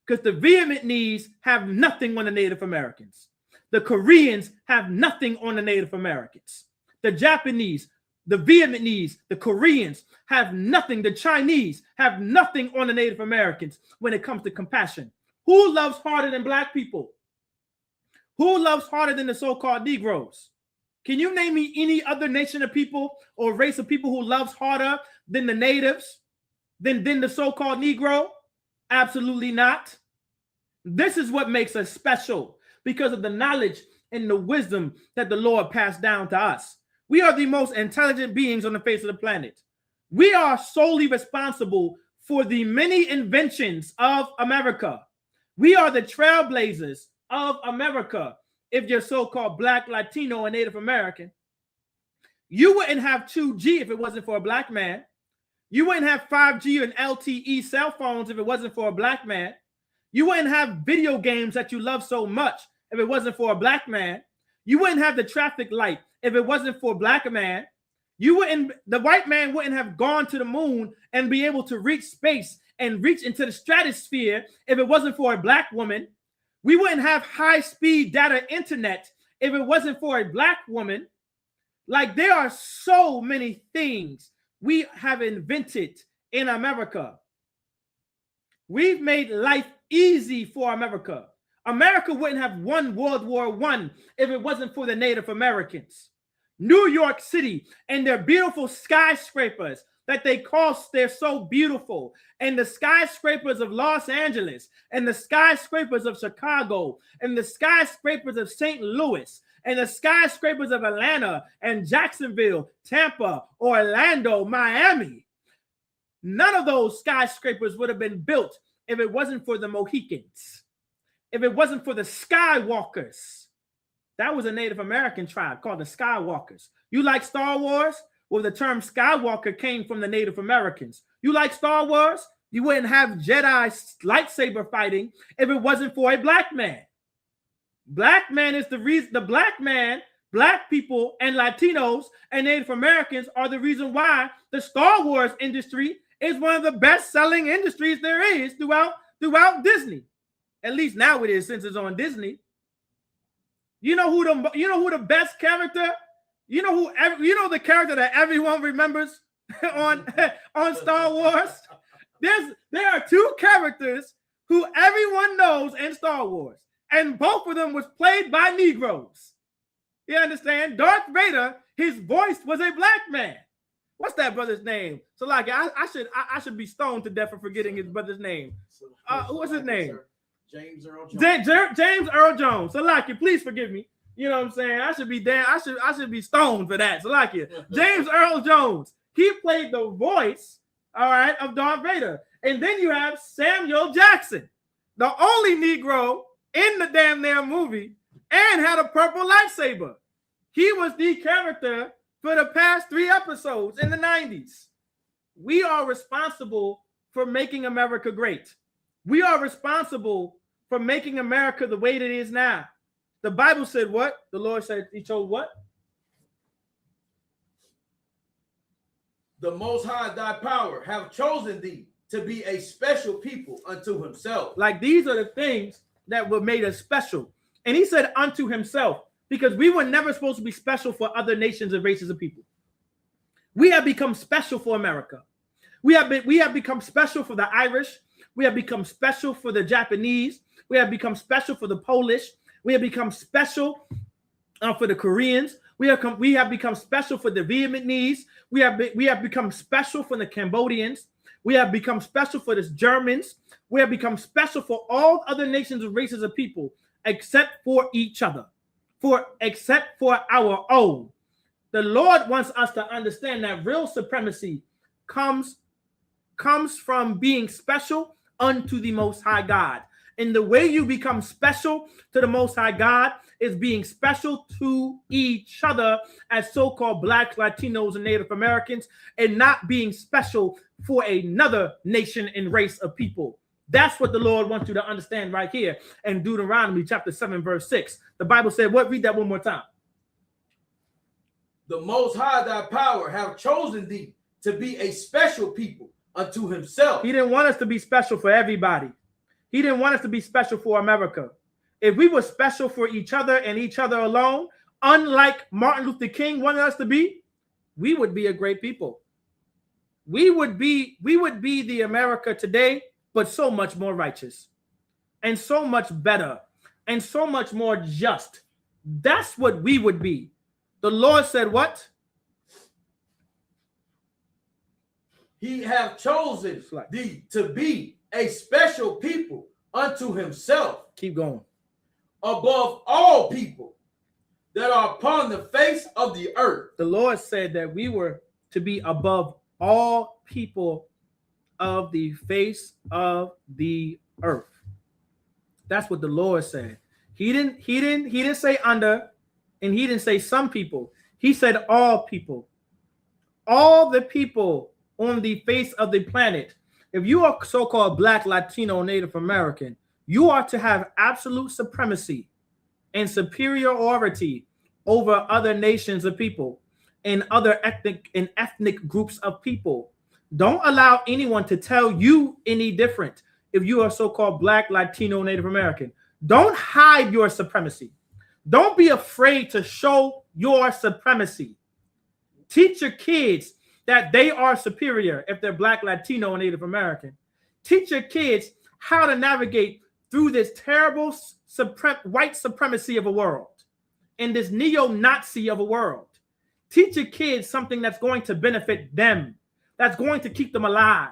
because the Vietnamese have nothing on the Native Americans. The Koreans have nothing on the Native Americans. The Japanese, the Vietnamese, the Koreans have nothing. The Chinese have nothing on the Native Americans when it comes to compassion. Who loves harder than black people? Who loves harder than the so-called Negroes? Can you name me any other nation of people or race of people who loves harder than the natives, than the so-called Negro? Absolutely not. This is what makes us special, because of the knowledge and the wisdom that the Lord passed down to us. We are the most intelligent beings on the face of the planet. We are solely responsible for the many inventions of America. We are the trailblazers of America. If you're so-called Black, Latino, and Native American, you wouldn't have 2G if it wasn't for a Black man. You wouldn't have 5G and LTE cell phones if it wasn't for a Black man. You wouldn't have video games that you love so much if it wasn't for a Black man. You wouldn't have the traffic light if it wasn't for a Black man. The white man wouldn't have gone to the moon and be able to reach space and reach into the stratosphere if it wasn't for a Black woman. We wouldn't have high-speed data internet if it wasn't for a Black woman. Like, there are so many things we have invented in America. We've made life easy for America. America wouldn't have won World War I if it wasn't for the Native Americans. New York City and their beautiful skyscrapers that they're so beautiful, and the skyscrapers of Los Angeles, and the skyscrapers of Chicago, and the skyscrapers of St. Louis, and the skyscrapers of Atlanta and Jacksonville, Tampa, Orlando, Miami. None of those skyscrapers would have been built if it wasn't for the Mohicans, if it wasn't for the Skywalkers. That was a Native American tribe called the Skywalkers. You like Star Wars? Well, the term Skywalker came from the Native Americans. You like Star Wars? You wouldn't have Jedi lightsaber fighting if it wasn't for a Black man. Black man is the reason. The Black man, Black people, and Latinos and Native Americans are the reason why the Star Wars industry is one of the best-selling industries there is throughout Disney. At least now it is, since it's on Disney. You know who the best character? You know the character that everyone remembers on Star Wars? There are two characters who everyone knows in Star Wars, and both of them was played by Negroes. You understand? Darth Vader, his voice was a Black man. What's that brother's name? So like I should be stoned to death for forgetting his brother's name. What's his name? James Earl Jones. James Earl Jones. So like, please forgive me. You know what I'm saying? I should be stoned for that. So like, James Earl Jones. He played the voice, all right, of Darth Vader. And then you have Samuel Jackson, the only Negro in the damn movie, and had a purple lightsaber. He was the character for the past 3 episodes in the 90s. We are responsible for making America great. We are responsible for making America the way it is now. The Bible said what? The Lord said, he told what? The Most High thy power have chosen thee to be a special people unto himself. Like, these are the things that were made us special. And he said unto himself, because we were never supposed to be special for other nations and races of people. We have become special for America. We have become special for the Irish. We have become special for the Japanese. We have become special for the Polish. We have become special for the Koreans. We have become special for the Vietnamese. We have become special for the Cambodians. We have become special for the Germans. We have become special for all other nations and races of people, except for each other, except for our own. The Lord wants us to understand that real supremacy comes from being special unto the Most High God. And the way you become special to the Most High God is being special to each other as so-called Blacks, Latinos, and Native Americans, and not being special for another nation and race of people. That's what the Lord wants you to understand right here in Deuteronomy chapter 7, verse 6. The Bible said, what? Read that one more time. The Most High thy power have chosen thee to be a special people unto himself. He didn't want us to be special for everybody. He didn't want us to be special for America. If we were special for each other and each other alone, unlike Martin Luther King wanted us to be, we would be a great people. We would be the America today, but so much more righteous and so much better and so much more just. That's what we would be. The Lord said what? He have chosen thee to be a special people unto himself. Keep going. Above all people that are upon the face of the earth. The Lord said that we were to be above all people of the face of the earth. That's what the Lord said. He didn't say under, and he didn't say some people. He said all people. All the people on the face of the planet. If you are so-called Black, Latino, Native American, you are to have absolute supremacy and superiority over other nations of people and other ethnic groups of people. Don't allow anyone to tell you any different. If you are so-called Black, Latino, Native American, don't hide your supremacy. Don't be afraid to show your supremacy. Teach your kids that they are superior if they're Black, Latino, and Native American. Teach your kids how to navigate through this terrible white supremacy of a world and this neo-Nazi of a world. Teach your kids something that's going to benefit them, that's going to keep them alive.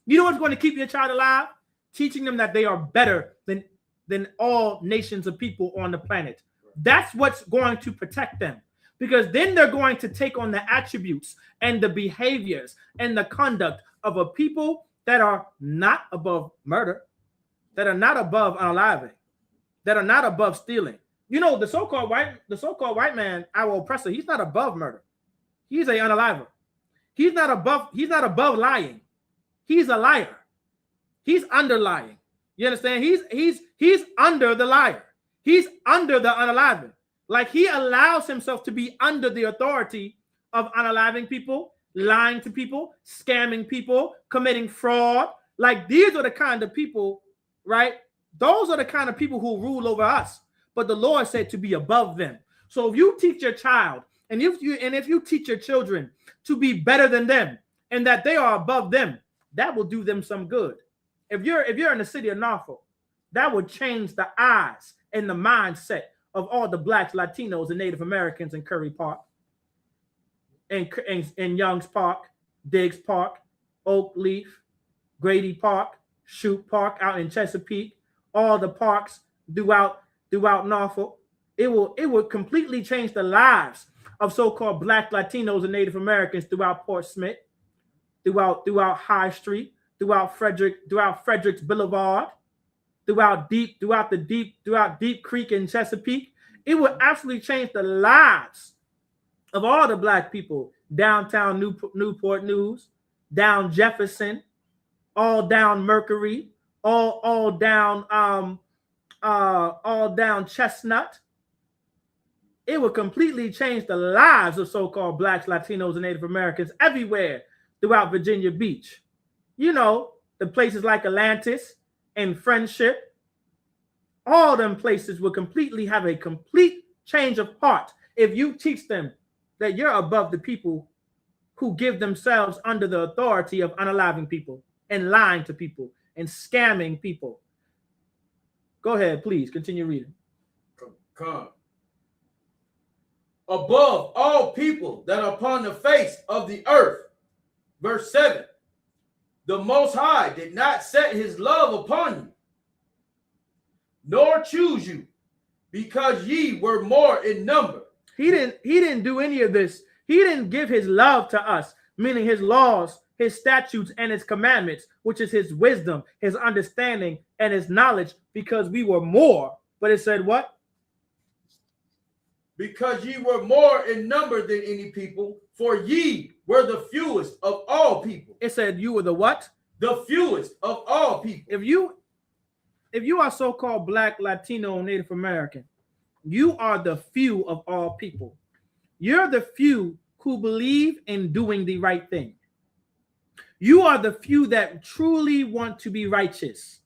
You know what's going to keep your child alive? Teaching them that they are better than all nations of people on the planet. That's what's going to protect them, because then they're going to take on the attributes and the behaviors and the conduct of a people that are not above murder, that are not above unaliving, that are not above stealing. You know, the so-called white man, our oppressor, he's not above murder. He's an unaliver. He's not above lying. He's a liar. He's under lying. You understand? He's under the liar. He's under the unaliving. Like, he allows himself to be under the authority of unaliving people, lying to people, scamming people, committing fraud. Like, these are the kind of people, right? Those are the kind of people who rule over us. But the Lord said to be above them. So if you teach your child, and if you teach your children to be better than them and that they are above them, that will do them some good. If you're in the city of Norfolk, that would change the eyes and the mindset of all the Blacks, Latinos, and Native Americans in Curry Park, and Youngs Park, Diggs Park, Oak Leaf, Grady Park, Shoup Park out in Chesapeake, all the parks throughout Norfolk. It would completely change the lives of so-called Black, Latinos, and Native Americans throughout Port Smith, throughout High Street, throughout Fredericks Boulevard, throughout Deep Creek in Chesapeake. It would absolutely change the lives of all the Black people downtown Newport News, down Jefferson, all down Mercury, all down Chestnut. It would completely change the lives of so-called Blacks, Latinos, and Native Americans everywhere throughout Virginia Beach. You know, the places like Atlantis and Friendship, all them places will completely have a complete change of heart if you teach them that you're above the people who give themselves under the authority of unaliving people and lying to people and scamming people. Go ahead, please continue reading. Come. Above all people that are upon the face of the earth. Verse 7. The Most High did not set his love upon you, nor choose you, because ye were more in number. He didn't do any of this. He didn't give his love to us, meaning his laws, his statutes, and his commandments, which is his wisdom, his understanding, and his knowledge, because we were more. But it said what? Because ye were more in number than any people, for ye were the fewest of all people. It said you were the what? The fewest of all people. If you are so-called Black, Latino, Native American, you are the few of all people. You're the few who believe in doing the right thing. You are the few that truly want to be righteous.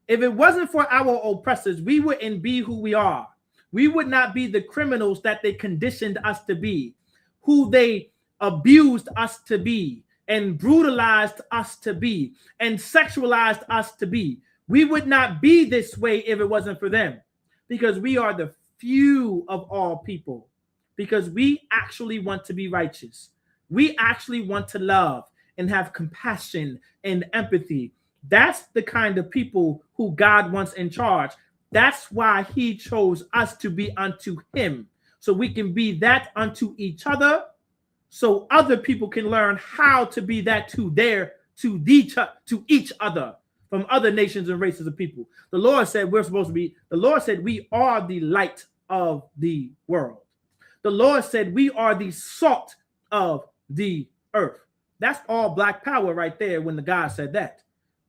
If it wasn't for our oppressors, we wouldn't be who we are. We would not be the criminals that they conditioned us to be, who they abused us to be, and brutalized us to be, and sexualized us to be. We would not be this way if it wasn't for them, because we are the few of all people, because we actually want to be righteous. We actually want to love and have compassion and empathy. That's the kind of people who God wants in charge. That's why he chose us to be unto him, so we can be that unto each other, so other people can learn how to be that to each other from other nations and races of people. The Lord said we're supposed to be, the Lord said we are the light of the world. The Lord said we are the salt of the earth. That's all black power right there when the God said that.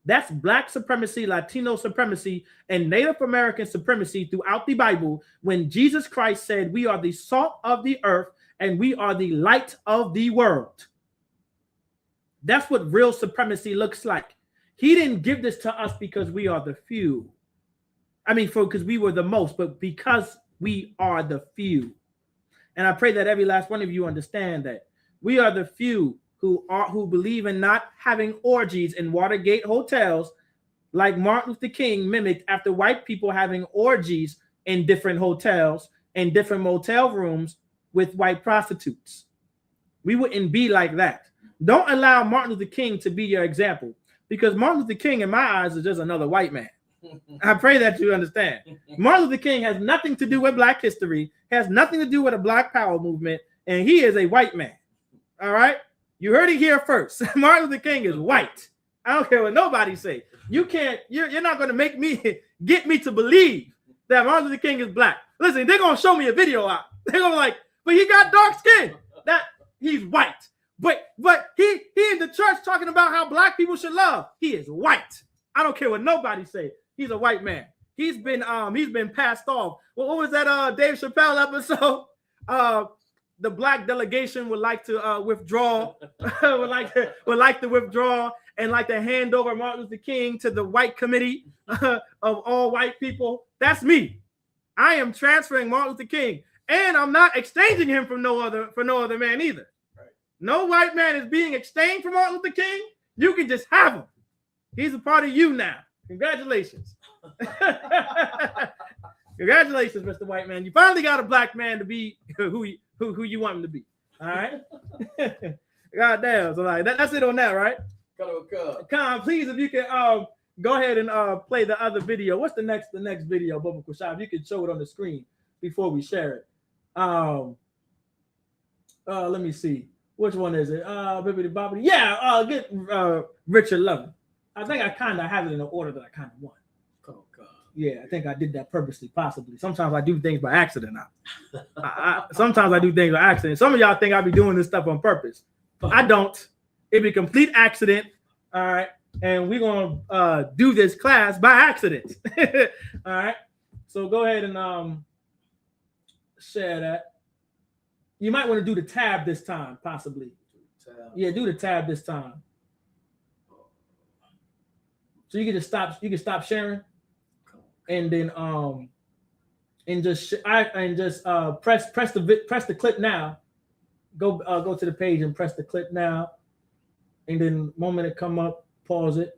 That's black supremacy, Latino supremacy, and Native American supremacy throughout the Bible when Jesus Christ said we are the salt of the earth and we are the light of the world. That's what real supremacy looks like. He didn't give this to us because we are the few. I mean, because we were the most, but because we are the few. And I pray that every last one of you understand that we are the few who believe in not having orgies in Watergate hotels like Martin Luther King mimicked after white people having orgies in different hotels and different motel rooms with white prostitutes. We wouldn't be like that. Don't allow Martin Luther King to be your example, because Martin Luther King in my eyes is just another white man. I pray that you understand. Martin Luther King has nothing to do with black history, has nothing to do with a black power movement, and he is a white man. All right? You heard it here first. Martin Luther King is white. I don't care what nobody say. You're not going to get me to believe that Martin Luther King is black. Listen, they're going to show me a video out. They're going to like, but he got dark skin. That he's white. But he in the church talking about how black people should love. He is white. I don't care what nobody say. He's a white man. He's been passed off. Well, what was that Dave Chappelle episode? The black delegation would like to withdraw, would like to withdraw and like to hand over Martin Luther King to the white committee of all white people. That's me. I am transferring Martin Luther King, and I'm not exchanging him for no other man either. Right. No white man is being exchanged for Martin Luther King. You can just have him. He's a part of you now. Congratulations. Congratulations, Mr. White Man. You finally got a black man to be who you want him to be. All right. God damn. So like that's it on that, right? Con, please, if you can go ahead and play the other video. What's the next video, Bubba Kushab? You can show it on the screen before we share it. Let me see. Which one is it? Bibbidi Bobbidi. Yeah, get Richard Lovell. I think I kind of have it in the order that I kind of want. Oh, God. Yeah, I think I did that purposely, possibly. Sometimes I do things by accident now. Sometimes I do things by accident. Some of y'all think I be doing this stuff on purpose. I don't. It'd be a complete accident. All right. And we're going to do this class by accident. All right. So go ahead and share that. You might want to do the tab this time, possibly. Yeah, do the tab this time. So you can just stop sharing, and then press the clip now. Go to the page and press the clip now, and then the moment it come up, pause it.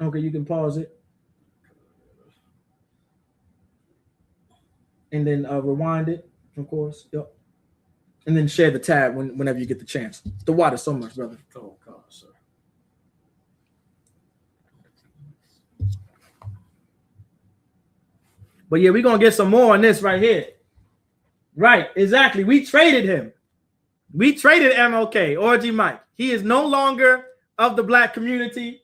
Okay, you can pause it, and then rewind it, of course. Yep. And then share the tab whenever you get the chance. The water so much, brother. Oh, God, sir. But yeah, we're going to get some more on this right here. Right, exactly. We traded him. We traded MLK, Orgy Mike. He is no longer of the black community.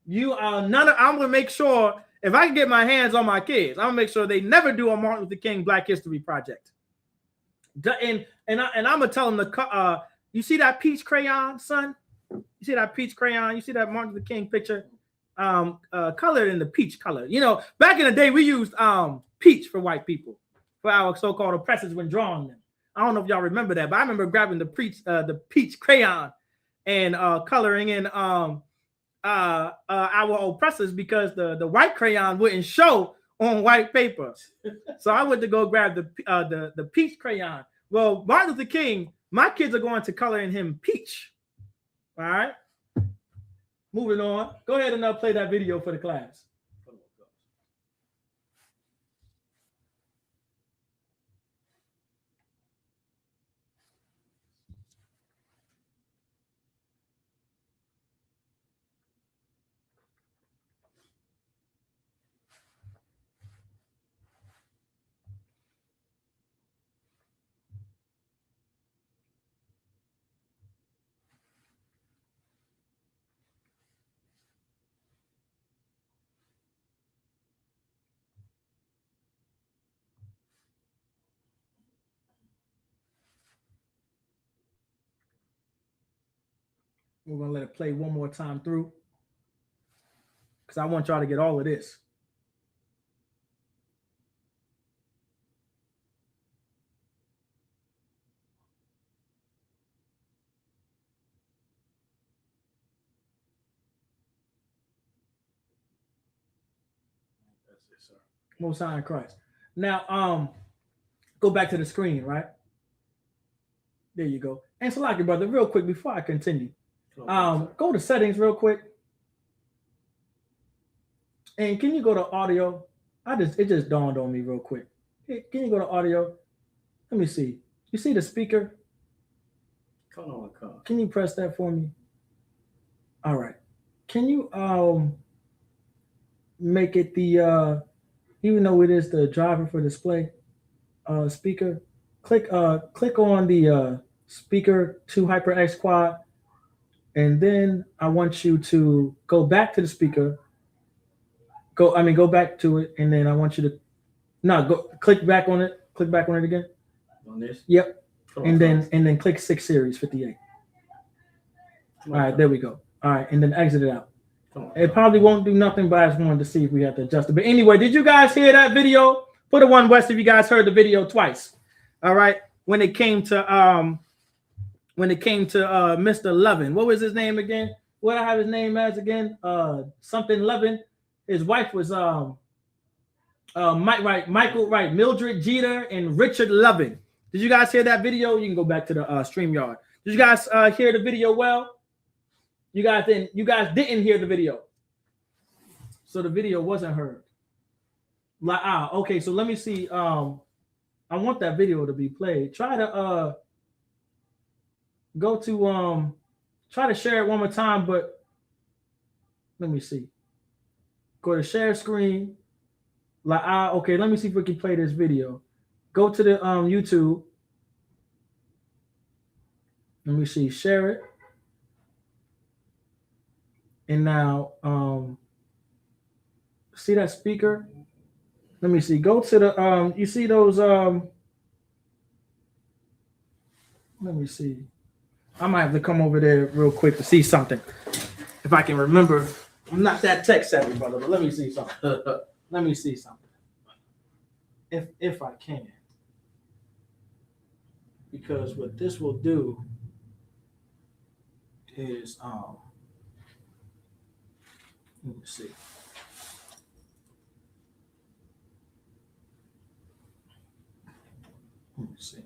I'm going to make sure, if I can get my hands on my kids, I'm going to make sure they never do a Martin Luther King Black History Project. And I'm gonna tell him you see that peach crayon, son? You see that peach crayon? You see that Martin Luther King picture? Colored in the peach color. You know, back in the day, we used peach for white people, for our so-called oppressors when drawing them. I don't know if y'all remember that, but I remember grabbing the peach crayon and coloring in our oppressors because the white crayon wouldn't show on white paper. So I went to go grab the peach crayon. Well, Martin Luther King, my kids are going to color in him peach. All right. Moving on. Go ahead and play that video for the class. We're gonna let it play one more time through, because I want y'all to get all of this. That's it, sir. Most High in Christ. Now, go back to the screen, right? There you go. And Salaki, brother, real quick before I continue, go to settings real quick. And can you go to audio? It just dawned on me real quick. Hey, can you go to audio? Let me see. You see the speaker? Come on, come. Can you press that for me? All right. Can you make it the even though it is the driver for display speaker, click on the speaker to HyperX Quad, and then I want you to go back to the speaker. Go back to it, and then I want you to click back on it. Click back on it again. On this? Yep. And then click 6 Series 58. All right, there we go. All right, and then exit it out. It probably won't do nothing, but I just wanted to see if we have to adjust it. But anyway, did you guys hear that video? Put a 1 West if you guys heard the video twice. All right. When it came to Mr. Levin, what was his name again? What I have his name as again? Something Levin. His wife was Mildred Jeter and Richard Levin. Did you guys hear that video? You can go back to the StreamYard. Did you guys hear the video well? You guys didn't hear the video. So the video wasn't heard. Okay, so let me see. I want that video to be played. Try to try to share it one more time, but let me see. Go to share screen. Okay, let me see if we can play this video. Go to the YouTube. Let me see, share it. And now see that speaker? Let me see. Go to the you see those let me see. I might have to come over there real quick to see something. If I can remember. I'm not that tech savvy, brother, but let me see something. Let me see something. If I can. Because what this will do is let me see. Let me see.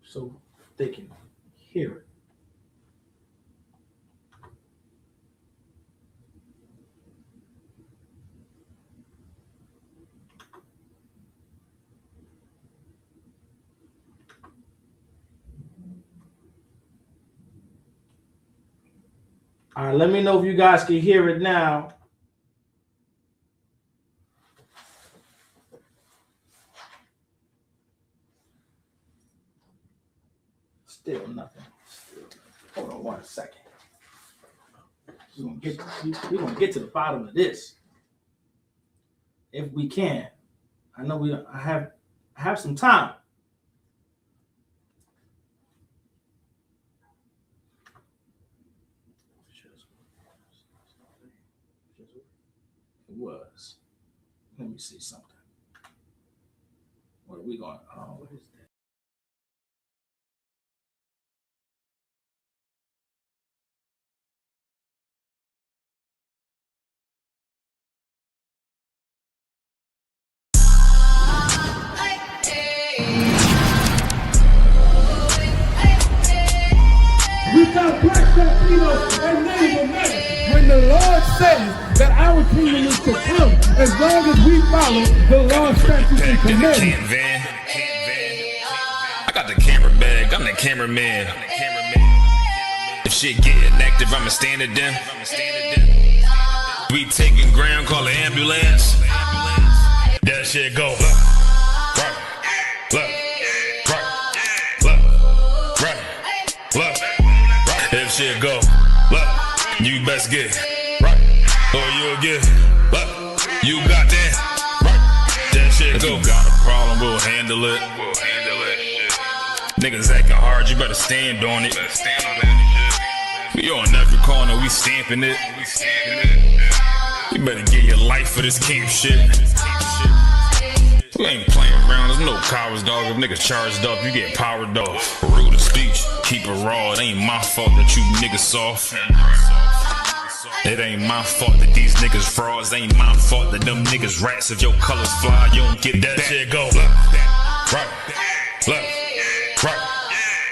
So they can hear it. All right, let me know if you guys can hear it now. Still nothing. Hold on 1 second. We're gonna get to the bottom of this. If we can. I know I have some time. It was. Let me see something. What are we going? Oh, what is that? We got black Latinos and Native Americans. When the Lord says that our kingdom is to come, as long as we follow the law, statutes, and commandments. I got the camera bag, I'm the cameraman. If shit getting active, I'ma stand it down. We taking ground, call an ambulance. That shit go. If shit go, you best get right, or you'll get, you got that, that shit If you got a problem, we'll handle it. Niggas acting hard, you better stand on it. We on every corner, we stamping it. You better get your life for this camp shit. We ain't playing around, there's no cowards, dog. If niggas charged up, you get powered off. Rude of speech, keep it raw. It ain't my fault that you niggas soft. It ain't my fault that these niggas frauds. It ain't my fault that them niggas rats. If your colors fly, you don't get that shit go. Left, right, left, right,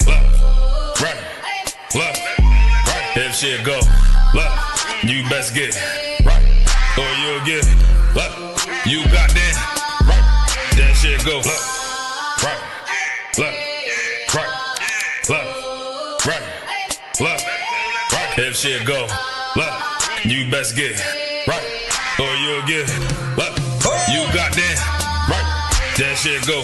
left, right, left, right. If shit go left, you best get right, or you'll get left. You goddamn right. That shit go left, right, left, right, left, right, left, right. If shit go left, you best get right, or you'll get left. You goddamn right. That shit go.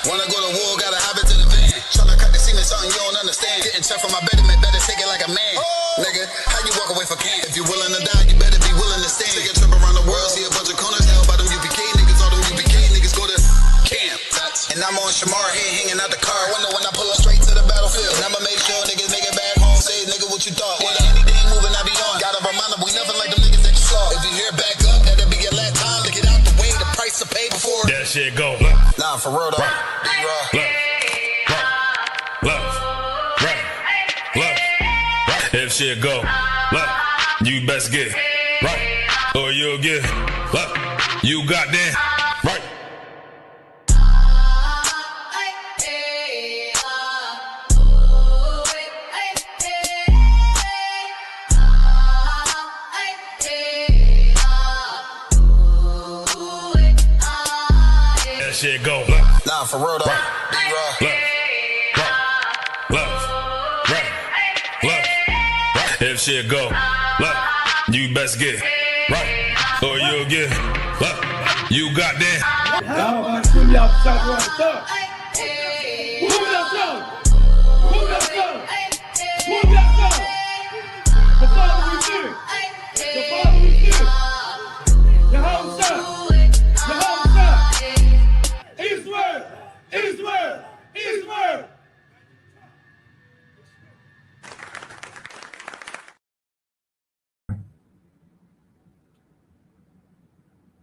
Wanna go to war, gotta hop into the van. Tryna cut the semen, something you don't understand. Getting tough from my betterment, better take it like a man. Nigga, how you walk away for camp? If you willing to die, you better be willing to stand. Take a trip around the world, see a bunch of corners held by them UPK niggas. All them UPK niggas go to camp. And I'm on Shamar head hanging out the car. Wonder when I pull up straight to the battlefield. And I'ma make sure niggas make it back home. Say, nigga, what you thought? Whether anything moving, I be on. Gotta remind them, we nothing like them niggas that you saw. If you hear back up, that'll be your last time to get out the way. The price to pay before. That shit go left. Nah, for real though. Left, right, left. If shit go left, you best get right, or you'll get left. You goddamn right. That shit go left. Nah, for real though. Left, left. If shit go left, you best get right, or you'll get left. You goddamn.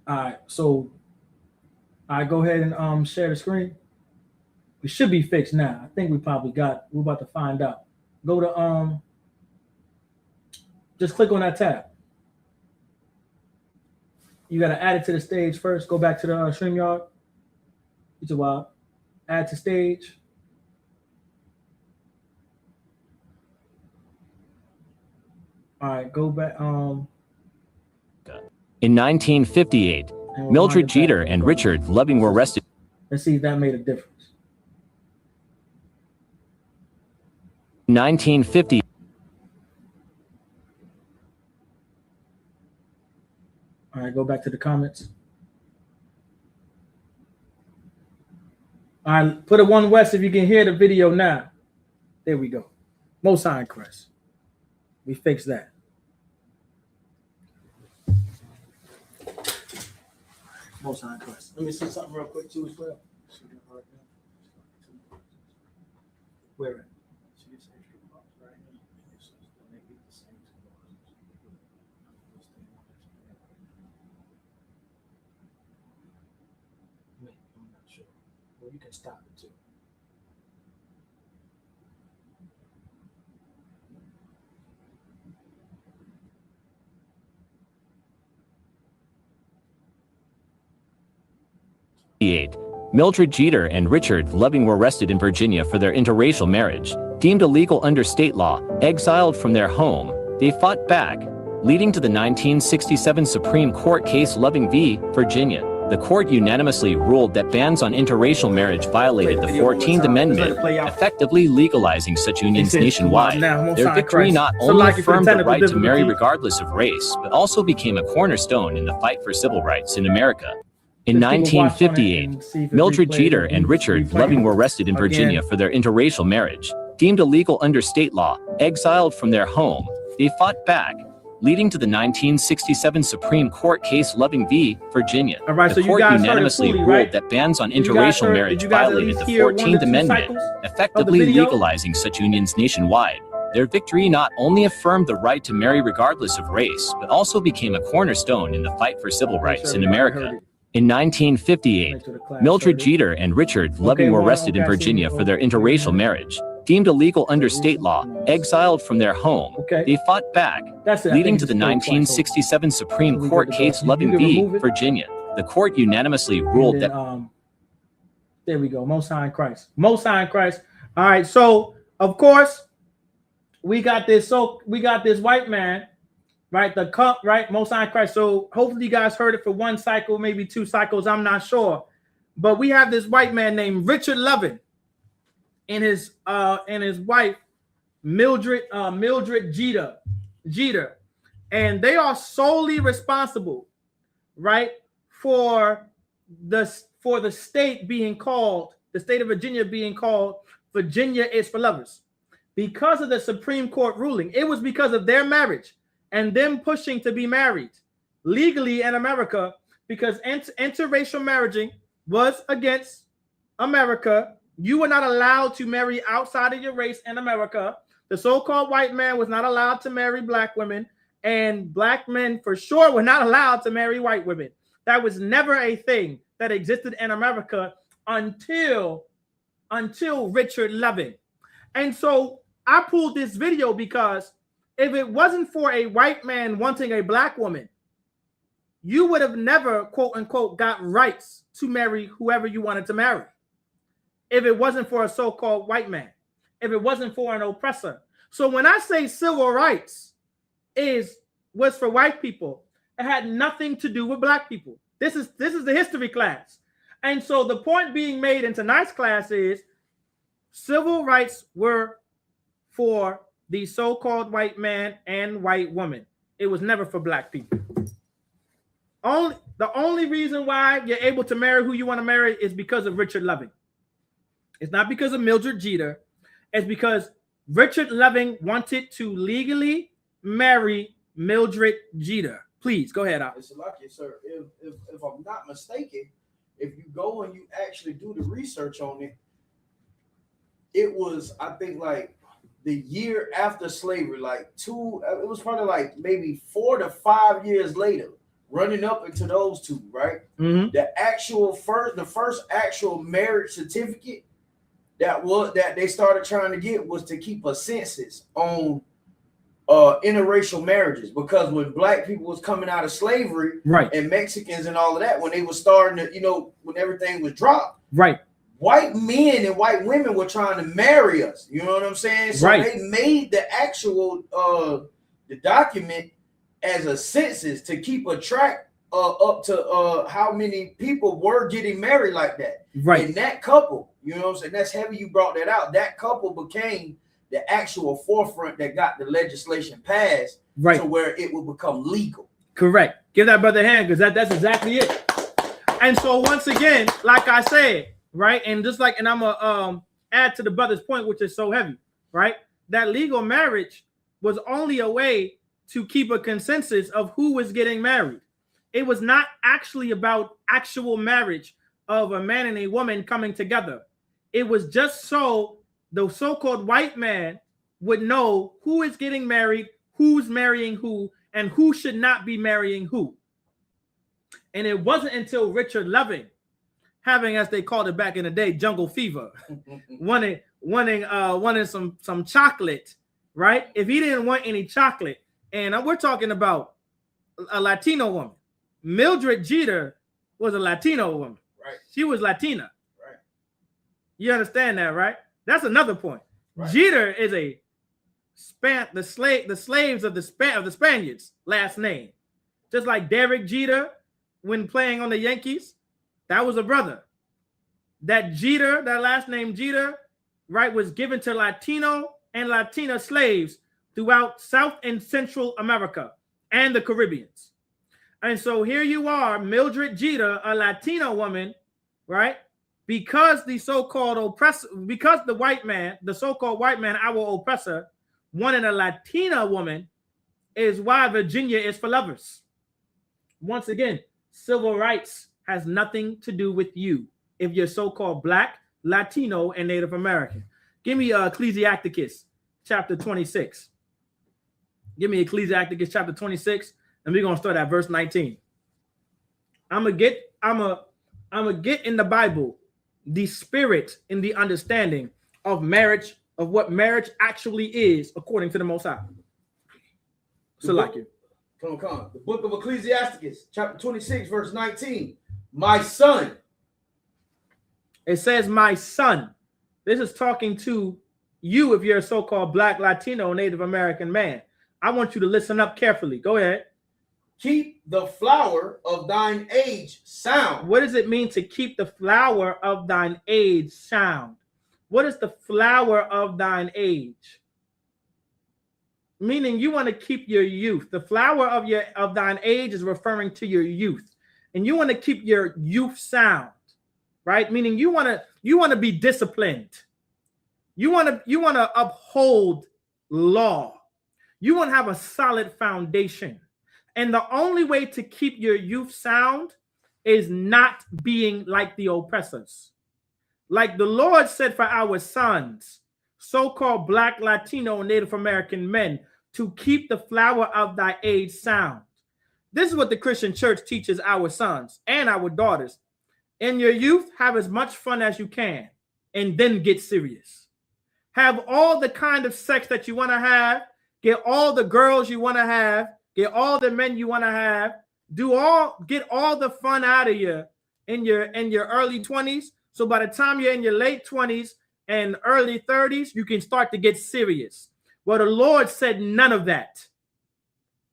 All right, so I go ahead and share the screen. It should be fixed now. I think we probably got. We're about to find out. Go to just click on that tab. You got to add it to the stage first. Go back to the StreamYard. It's a while. Add to stage. All right, go back. In 1958, Mildred Jeter and Richard Loving were arrested. Let's see if that made a difference. 1950. All right, go back to the comments. All right, put a 1 West if you can hear the video now. There we go. Most High Crest. We fixed that. Most High Crest. Let me see something real quick too as well. Where at? Wait, I'm not sure. Well, you can stop it too. Mildred Jeter and Richard Loving were arrested in Virginia for their interracial marriage. Deemed illegal under state law, exiled from their home, they fought back, leading to the 1967 Supreme Court case Loving v. Virginia. The court unanimously ruled that bans on interracial marriage violated the 14th Amendment, effectively legalizing such unions nationwide. Their victory not only affirmed the right to marry regardless of race, but also became a cornerstone in the fight for civil rights in America. In 1958, Mildred Jeter and Richard Loving were arrested in Virginia for their interracial marriage. Deemed illegal under state law, exiled from their home, they fought back, leading to the 1967 Supreme Court case Loving v. Virginia. All right, The so you court guys unanimously heard it fully, ruled right? that bans on You guys interracial heard- marriage did you guys at violated least the hear one to 14th two Amendment, cycles of the effectively video? legalizing such unions nationwide. Their victory not only affirmed the right to marry regardless of race, but also became a cornerstone in the fight for civil rights in America. In 1958, Mildred Jeter and Richard Loving were arrested in Virginia for their interracial marriage. Deemed illegal under state law, exiled from their home, they fought back, leading to the 1967 Supreme Court case Loving v. Virginia. The court unanimously ruled that. There we go. Most High in Christ. Most High in Christ. All right. So of course, we got this. So we got this white man, right? The cup, right? Most High in Christ. So hopefully you guys heard it for one cycle, maybe two cycles. I'm not sure, but we have this white man named Richard Loving and his wife Mildred Jeter, and they are solely responsible, right, for the state being called, the state of Virginia being called Virginia is for lovers. Because of the Supreme Court ruling, it was because of their marriage and them pushing to be married legally in America, because interracial marrying was against America. You were not allowed to marry outside of your race in America. The so-called white man was not allowed to marry black women, and black men for sure were not allowed to marry white women. That was never a thing that existed in America until Richard Loving. And so I pulled this video because if it wasn't for a white man wanting a black woman, you would have never, quote unquote, got rights to marry whoever you wanted to marry. If it wasn't for a so-called white man, if it wasn't for an oppressor. So when I say civil rights was for white people, it had nothing to do with black people. This is the history class. And so the point being made in tonight's class is civil rights were for the so-called white man and white woman. It was never for black people. The only reason why you're able to marry who you want to marry is because of Richard Loving. It's not because of Mildred Jeter. It's because Richard Loving wanted to legally marry Mildred Jeter. Please go ahead, Al. It's lucky, sir. If I'm not mistaken, if you go and you actually do the research on it, it was, I think, like the year after slavery, it was probably like maybe 4 to 5 years later, running up into those two, right? Mm-hmm. The first actual marriage certificate that they started trying to get was to keep a census on interracial marriages, because when black people was coming out of slavery, right, and Mexicans and all of that, when they were starting to, when everything was dropped, right, white men and white women were trying to marry us. You know what I'm saying? So right, they made the actual the document as a census to keep a track up to how many people were getting married like that. Right. And that couple, you know what I'm saying? That's heavy you brought that out. That couple became the actual forefront that got the legislation passed, right, to where it will become legal. Correct. Give that brother a hand, because that's exactly it. And so once again, like I said, right, and just like, and I'm gonna add to the brother's point, which is so heavy, right? That legal marriage was only a way to keep a consensus of who was getting married. It was not actually about actual marriage of a man and a woman coming together. It was just so the so-called white man would know who is getting married, who's marrying who, and who should not be marrying who. And it wasn't until Richard Loving, having, as they called it back in the day, jungle fever, wanting some chocolate, right? If he didn't want any chocolate, and we're talking about a Latino woman. Mildred Jeter was a Latino woman. Right. She was Latina. Right. You understand that, right? That's another point. Right. Jeter is the slaves of the Spaniards last name. Just like Derek Jeter when playing on the Yankees, that was a brother. That Jeter, that last name Jeter, right, was given to Latino and Latina slaves throughout South and Central America and the Caribbeans. And so here you are, Mildred Jeter, a Latino woman, right? Because the so-called oppressor, because the so-called white man, our oppressor, wanted a Latina woman, is why Virginia is for lovers. Once again, civil rights has nothing to do with you if you're so-called Black, Latino, and Native American. Give me Ecclesiasticus chapter 26. Give me Ecclesiasticus chapter 26, and we're gonna start at verse 19. I'm gonna get in the Bible the spirit and the understanding of marriage, of what marriage actually is according to the Most High. So like you. Come. The book of Ecclesiasticus, chapter 26, verse 19. My son. It says, my son. This is talking to you if you're a so-called Black, Latino, Native American man. I want you to listen up carefully. Go ahead. Keep the flower of thine age sound. What does it mean to keep the flower of thine age sound? What is the flower of thine age? Meaning you want to keep your youth. The flower of thine age is referring to your youth. And you want to keep your youth sound, right? Meaning you want to be disciplined. You want to uphold law. You want to have a solid foundation. And the only way to keep your youth sound is not being like the oppressors. Like the Lord said for our sons, so-called Black, Latino, Native American men, to keep the flower of thy age sound. This is what the Christian church teaches our sons and our daughters. In your youth, have as much fun as you can, and then get serious. Have all the kind of sex that you want to have. Get all the girls you want to have. Get all the men you want to have. Get all the fun out of you in your early 20s. So by the time you're in your late 20s and early 30s, you can start to get serious. Well, the Lord said none of that.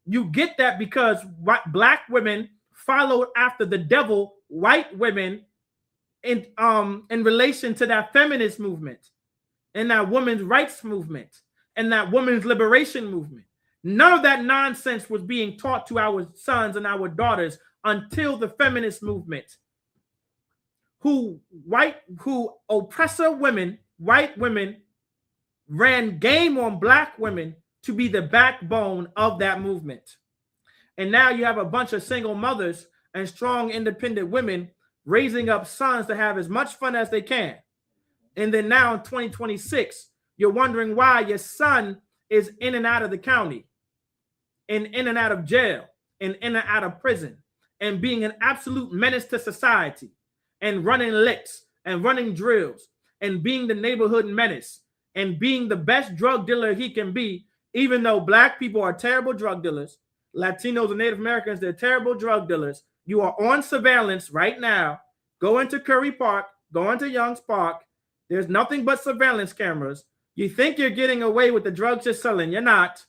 You get that because Black women followed after the devil, white women, in relation to that feminist movement and that women's rights movement and that women's liberation movement. None of that nonsense was being taught to our sons and our daughters until the feminist movement, who oppressor women, white women, ran game on Black women to be the backbone of that movement. And now you have a bunch of single mothers and strong independent women raising up sons to have as much fun as they can. And then now in 2026, you're wondering why your son is in and out of the county, and in and out of jail, and in and out of prison, and being an absolute menace to society, and running licks, and running drills, and being the neighborhood menace, and being the best drug dealer he can be, even though Black people are terrible drug dealers, Latinos and Native Americans, they're terrible drug dealers. You are on surveillance right now. Go into Curry Park, go into Young's Park. There's nothing but surveillance cameras. You think you're getting away with the drugs you're selling. You're not.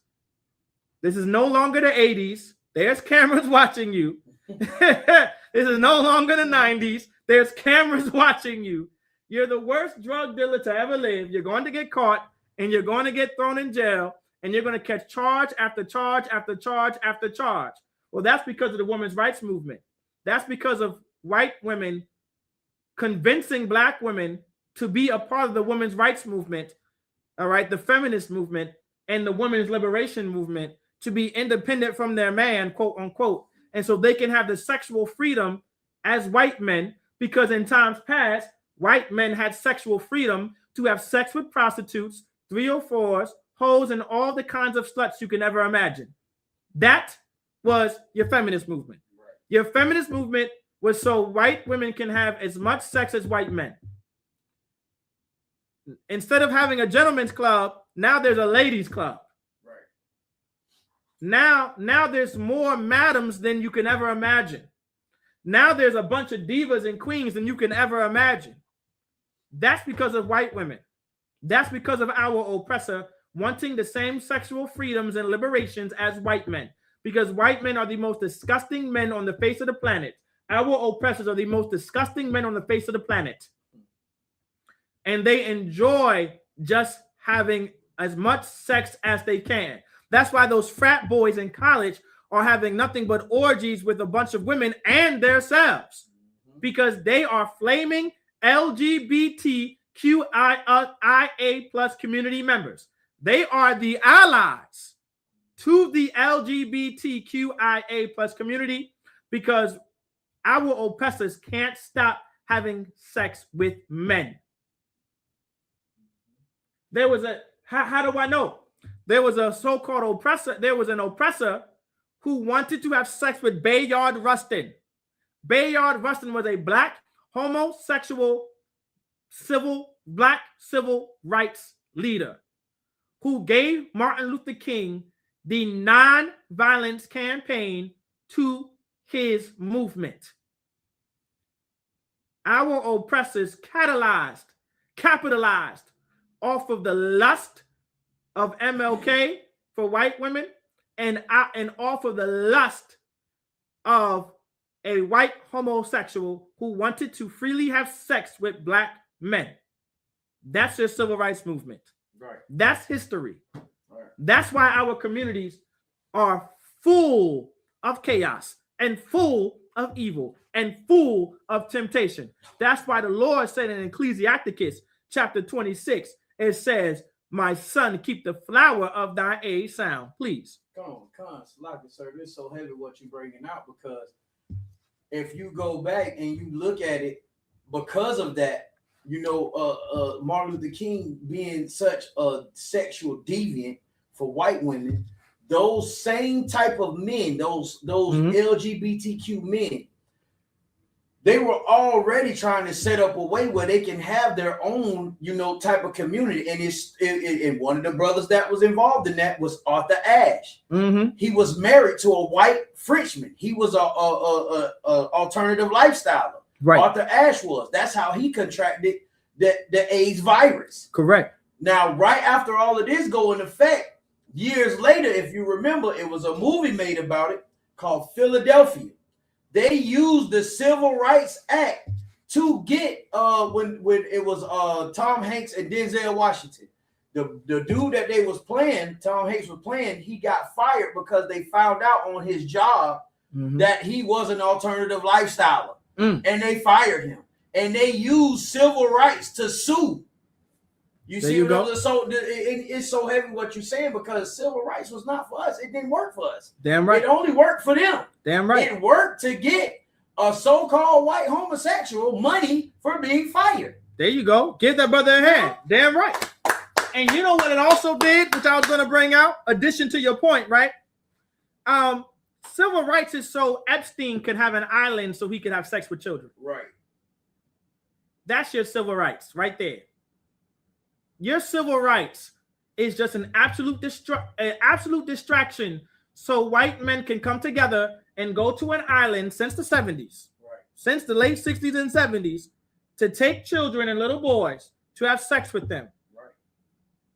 This is no longer the 80s. There's cameras watching you. This is no longer the 90s. There's cameras watching you. You're the worst drug dealer to ever live. You're going to get caught, and you're going to get thrown in jail, and you're going to catch charge after charge after charge after charge. Well, that's because of the women's rights movement. That's because of white women convincing Black women to be a part of the women's rights movement, all right, the feminist movement and the women's liberation movement, to be independent from their man, quote unquote. And so they can have the sexual freedom as white men, because in times past, white men had sexual freedom to have sex with prostitutes, 304s, hoes, and all the kinds of sluts you can ever imagine. That was your feminist movement. Your feminist movement was so white women can have as much sex as white men. Instead of having a gentleman's club, now there's a ladies' club. Now there's more madams than you can ever imagine. Now there's a bunch of divas and queens than you can ever imagine. That's because of white women. That's because of our oppressor wanting the same sexual freedoms and liberations as white men. Because white men are the most disgusting men on the face of the planet. Our oppressors are the most disgusting men on the face of the planet. And they enjoy just having as much sex as they can. That's why those frat boys in college are having nothing but orgies with a bunch of women and themselves, because they are flaming LGBTQIA plus community members. They are the allies to the LGBTQIA plus community, because our oppressors can't stop having sex with men. There was a, how do I know? There was a so-called oppressor. There was an oppressor who wanted to have sex with Bayard Rustin. Bayard Rustin was a black homosexual black civil rights leader who gave Martin Luther King the non-violence campaign to his movement. Our oppressors capitalized off of the lust of MLK for white women and off of the lust of a white homosexual who wanted to freely have sex with black men. That's your civil rights movement. Right. That's history. Right. That's why our communities are full of chaos and full of evil and full of temptation. That's why the Lord said in Ecclesiastes chapter 26, it says, my son, keep the flower of thy age sound. Please. Come on, Sloppy, sir. This is so heavy what you're bringing out, because if you go back and you look at it, because of that, you know, Martin Luther King being such a sexual deviant for white women, those same type of men, those LGBTQ men, they were already trying to set up a way where they can have their own, you know, type of community. And one of the brothers that was involved in that was Arthur Ashe. He was married to a white Frenchman. He was a alternative lifestyler. Right. Arthur Ashe was. That's how he contracted the AIDS virus. Correct. Now, right after all of this go into effect, years later, if you remember, it was a movie made about it called Philadelphia. They used the Civil Rights Act to get when it was Tom Hanks and Denzel Washington. The dude that they was playing, Tom Hanks was playing, he got fired because they found out on his job that he was an alternative lifestyler. And they fired him. And they used civil rights to sue. You see, so it's so heavy what you're saying, because civil rights was not for us. It didn't work for us. Damn right. It only worked for them. Damn right. It worked to get a so-called white homosexual money for being fired. There you go. Give that brother a hand. Damn right. And you know what it also did, which I was going to bring out, addition to your point, right? Civil rights is so Epstein could have an island so he could have sex with children. Right. That's your civil rights right there. Your civil rights is just an absolute distraction so white men can come together and go to an island since the 70s, since the late 60s and 70s, to take children and little boys to have sex with them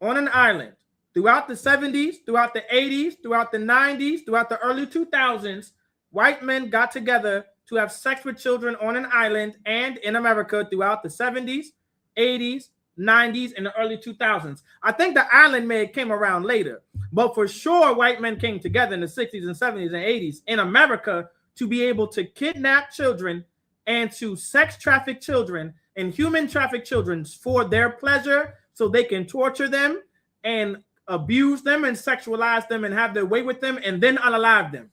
on an island. Throughout the 70s, throughout the 80s, throughout the 90s, throughout the early 2000s, white men got together to have sex with children on an island and in America throughout the 70s, 80s, 90s, and the early 2000s. I think the island may have came around later, but for sure white men came together in the 60s and 70s and 80s in America to be able to kidnap children and to sex traffic children and human traffic children for their pleasure, so they can torture them and abuse them and sexualize them and have their way with them and then unalive them.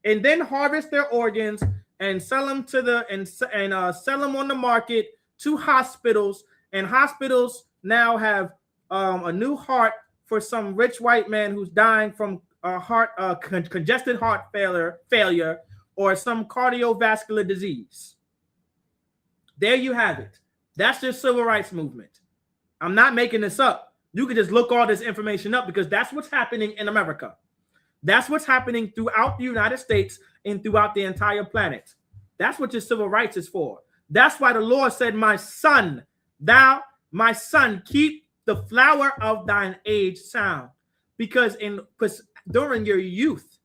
And then harvest their organs and sell them to sell them on the market to hospitals. And hospitals now have a new heart for some rich white man who's dying from congested heart failure or some cardiovascular disease. There you have it. That's your civil rights movement. I'm not making this up. You can just look all this information up, because that's what's happening in America. That's what's happening throughout the United States and throughout the entire planet. That's what your civil rights is for. That's why the Lord said, my son, keep the flower of thine age sound. Because during your youth,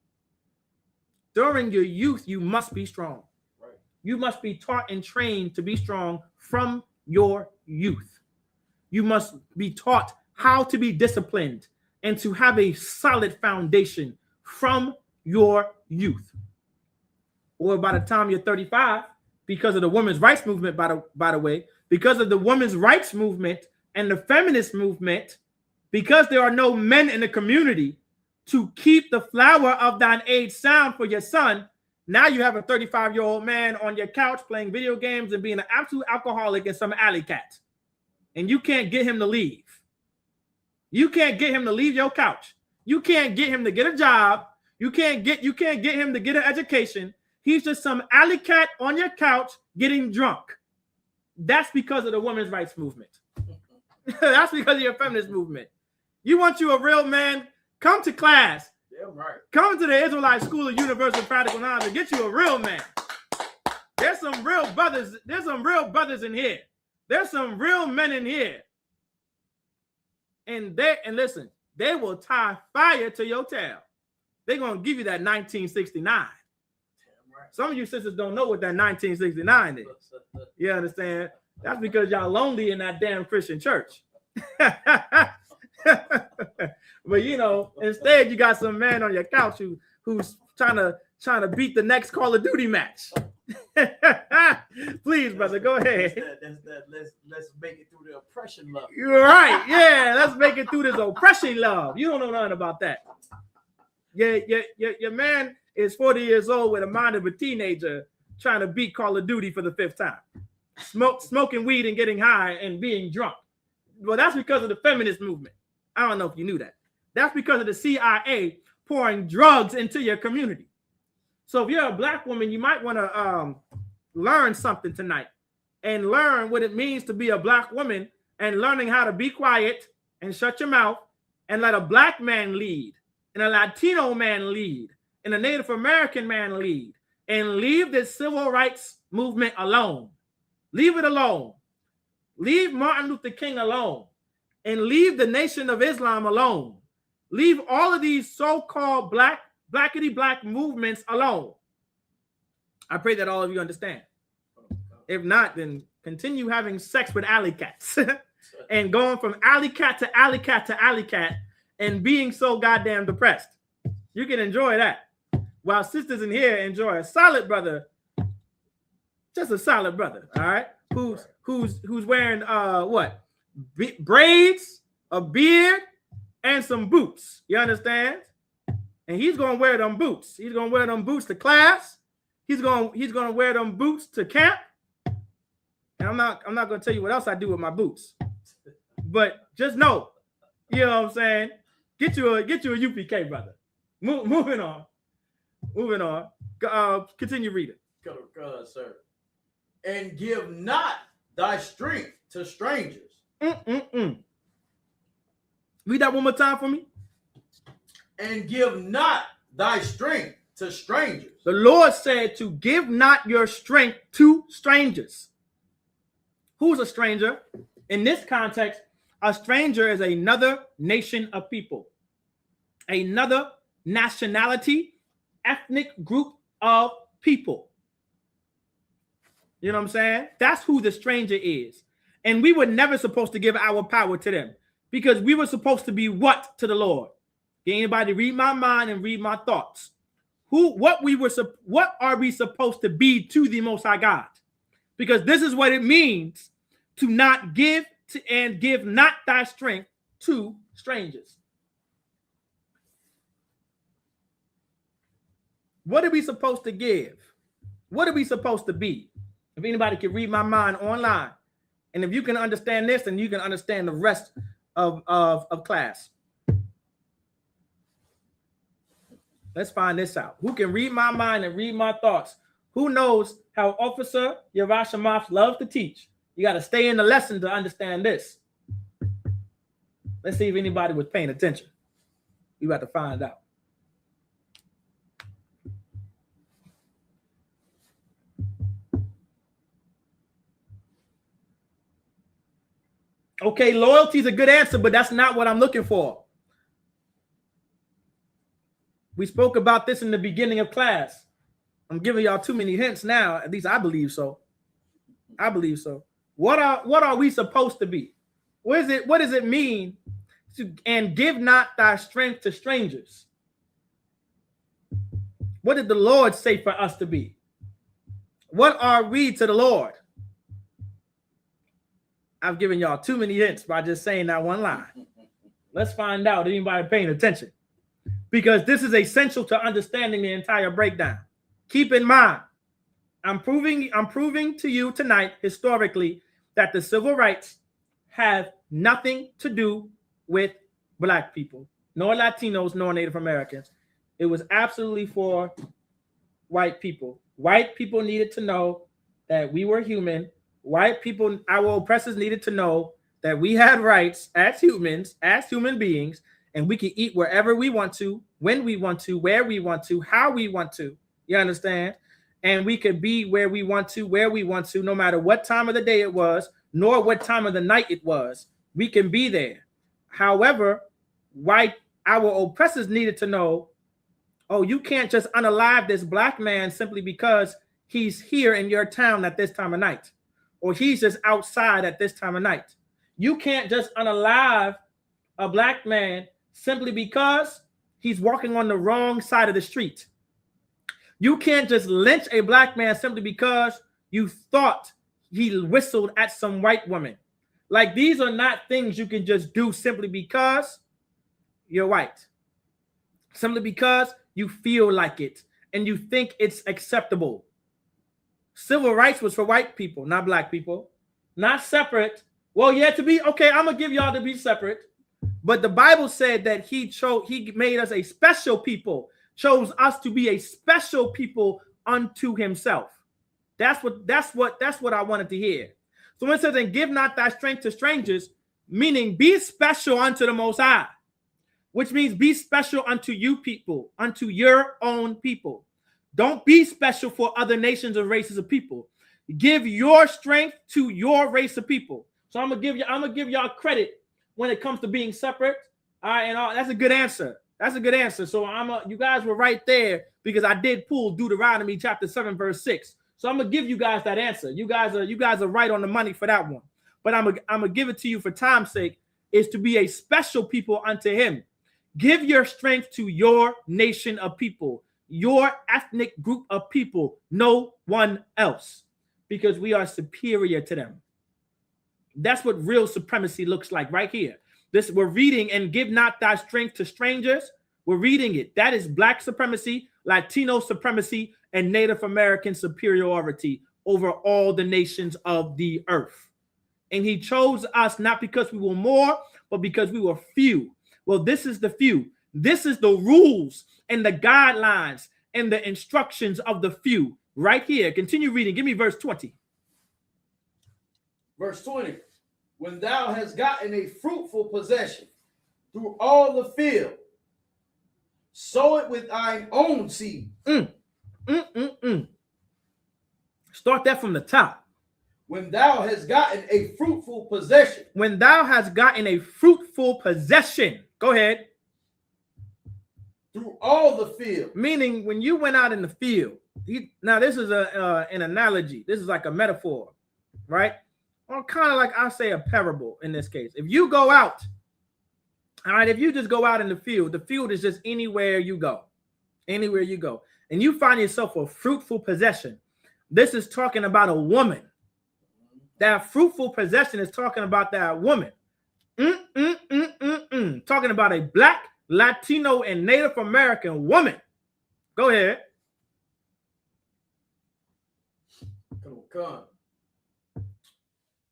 you must be strong. Right. You must be taught and trained to be strong from your youth. You must be taught how to be disciplined and to have a solid foundation from your youth. Or by the time you're 35, because of the women's rights movement, by the way, because of the women's rights movement and the feminist movement, because there are no men in the community to keep the flower of thine age sound for your son. Now you have a 35-year-old man on your couch playing video games and being an absolute alcoholic and some alley cat. And you can't get him to leave. You can't get him to leave your couch. You can't get him to get a job. You can't get him to get an education. He's just some alley cat on your couch getting drunk. That's because of the women's rights movement. That's because of your feminist movement. You want you a real man? Come to class. Yeah, right. Come to the Israelite School of Universal Practical Knowledge and get you a real man. There's some real brothers. There's some real brothers in here. There's some real men in here. And listen, they will tie fire to your tail. They're gonna give you that 1969. Right. Some of you sisters don't know what that 1969 is. You understand? That's because y'all lonely in that damn Christian church. But you know, instead you got some man on your couch who's trying to beat the next Call of Duty match. Please, brother, go ahead. Let's make it through the oppression love. You're right. Yeah, let's make it through this oppression love. You don't know nothing about that. Your man is 40 years old with the mind of a teenager trying to beat Call of Duty for the 5th time. Smoking weed and getting high and being drunk. Well, that's because of the feminist movement. I don't know if you knew that. That's because of the CIA pouring drugs into your community. So if you're a black woman, you might want to learn something tonight and learn what it means to be a black woman and learning how to be quiet and shut your mouth and let a black man lead and a Latino man lead and a Native American man lead and leave this civil rights movement alone. Leave it alone. Leave Martin Luther King alone and leave the Nation of Islam alone. Leave all of these so-called blackity black movements alone. I pray that all of you understand. If not, then continue having sex with alley cats and going from alley cat to alley cat to alley cat and being so goddamn depressed. You can enjoy that. While sisters in here enjoy a solid brother, just a solid brother, all right? Who's wearing what? Braids, a beard, and some boots. You understand? And he's gonna wear them boots. He's gonna wear them boots to class. He's gonna wear them boots to camp. And I'm not gonna tell you what else I do with my boots. But just know, you know what I'm saying? Get you a UPK, brother. Moving on. Continue reading. Go, sir. And give not thy strength to strangers. Read that one more time for me. And give not thy strength to strangers. The Lord said to give not your strength to strangers. Who's a stranger? In this context, a stranger is another nation of people, another nationality, ethnic group of people. You know what I'm saying? That's who the stranger is. And we were never supposed to give our power to them because we were supposed to be what to the Lord? Can anybody read my mind and read my thoughts? What are we supposed to be to the Most High God? Because this is what it means to not give and give not thy strength to strangers. What are we supposed to give? What are we supposed to be? If anybody can read my mind online, and if you can understand this, then you can understand the rest of class. Let's find this out. Who can read my mind and read my thoughts? Who knows how Officer Yerashamath loves to teach? You got to stay in the lesson to understand this. Let's see if anybody was paying attention. We got to find out. Okay, loyalty is a good answer, but that's not what I'm looking for. We spoke about this in the beginning of class. I'm giving y'all too many hints now. At least I believe so. What are we supposed to be? What does it mean to and give not thy strength to strangers? What did the Lord say for us to be? What are we to the Lord? I've given y'all too many hints by just saying that one line. Let's find out. Anybody paying attention? because this is essential to understanding the entire breakdown. Keep in mind, I'm proving to you tonight historically that the civil rights have nothing to do with black people, nor Latinos, nor Native Americans. It was absolutely for white people. White people needed to know that we were human. White people, our oppressors, needed to know that we had rights as humans, as human beings, and we can eat wherever we want to, when we want to, where we want to, how we want to. You understand? And we could be where we want to, no matter what time of the day it was, nor what time of the night it was. We can be there. However, our oppressors needed to know, oh, you can't just unalive this black man simply because he's here in your town at this time of night, or he's just outside at this time of night. You can't just unalive a black man simply because he's walking on the wrong side of the street. You can't just lynch a black man simply because you thought he whistled at some white woman. Like, these are not things you can just do simply because you're white. Simply because you feel like it and you think it's acceptable. Civil rights was for white people, not black people. Not separate. Well, yeah, to be okay, I'm gonna give y'all to be separate. But the Bible said that he made us a special people, chose us to be a special people unto himself. That's what I wanted to hear. So when it says, and give not thy strength to strangers, meaning be special unto the Most High, which means be special unto you people, unto your own people. Don't be special for other nations or races of people. Give your strength to your race of people. So I'm gonna give y'all credit when it comes to being separate. All right, and that's a good answer. That's a good answer. So you guys were right there because I did pull Deuteronomy chapter 7, verse 6. So I'm gonna give you guys that answer. You guys are right on the money for that one. But I'm gonna give it to you for time's sake, is to be a special people unto him. Give your strength to your nation of people, your ethnic group of people, no one else, because we are superior to them. That's what real supremacy looks like right here. This we're reading, and give not thy strength to strangers. We're reading it. That is black supremacy, Latino supremacy, and Native American superiority over all the nations of the earth. And he chose us not because we were more, but because we were few. Well, this is the few. This is the rules and the guidelines and the instructions of the few right here. Continue reading. Give me verse 20. Verse 20. When thou hast gotten a fruitful possession through all the field, sow it with thine own seed. Start that from the top. When thou hast gotten a fruitful possession. When thou hast gotten a fruitful possession. Go ahead. Through all the field. Meaning when you went out in the field. Now this is an analogy. This is like a metaphor, right? Or kind of like I say a parable in this case. If you go out, all right, if you just go out in the field is just anywhere you go. Anywhere you go. And you find yourself a fruitful possession. This is talking about a woman. That fruitful possession is talking about that woman. Talking about a black, Latino, and Native American woman. Go ahead. Come.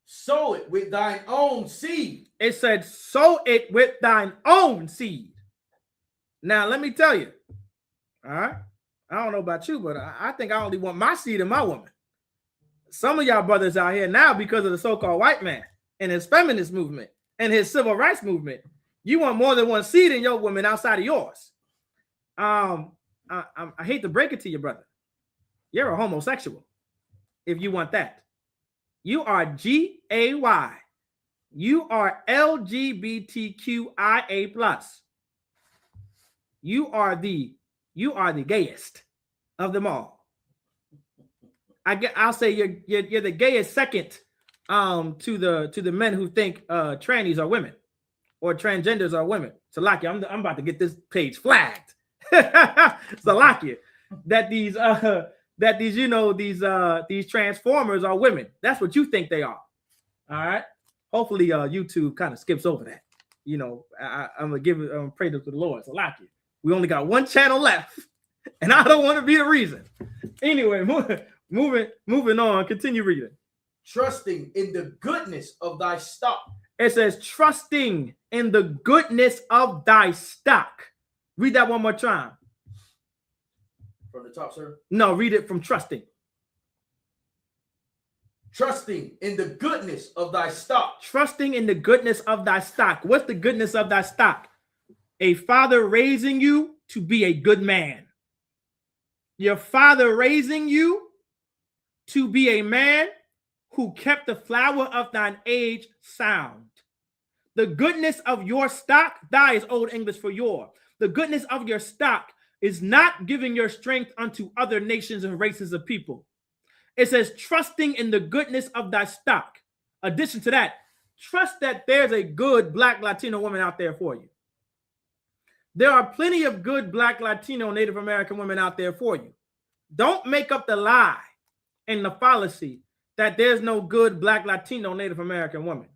Sow it with thine own seed. It said, sow it with thine own seed. Now, let me tell you. All right. I don't know about you, but I think I only want my seed in my woman. Some of y'all brothers out here now, because of the so-called white man and his feminist movement and his civil rights movement, you want more than one seed in your woman outside of yours. I hate to break it to you, brother. You're a homosexual if you want that. You are GAY. You are LGBTQIA+. You are the gayest of them all. I'll say you're the gayest second to the men who think trannies are women or transgenders are women. Salakia, I'm about to get this page flagged. Salakia, that these transformers are women. That's what you think they are. All right. Hopefully YouTube kind of skips over that. I'm gonna pray to the Lord. Salakia. We only got one channel left, and I don't want to be the reason. Anyway, moving on. Continue reading. Trusting in the goodness of thy stock. It says, trusting in the goodness of thy stock. Read that one more time. From the top, sir? No, read it from trusting. Trusting in the goodness of thy stock. Trusting in the goodness of thy stock. What's the goodness of thy stock? A father raising you to be a good man. Your father raising you to be a man who kept the flower of thine age sound. The goodness of your stock, thy is Old English for your. The goodness of your stock is not giving your strength unto other nations and races of people. It says, trusting in the goodness of thy stock. Addition to that, trust that there's a good Black Latino woman out there for you. There are plenty of good Black Latino Native American women out there for you. Don't make up the lie and the fallacy that there's no good Black Latino Native American woman.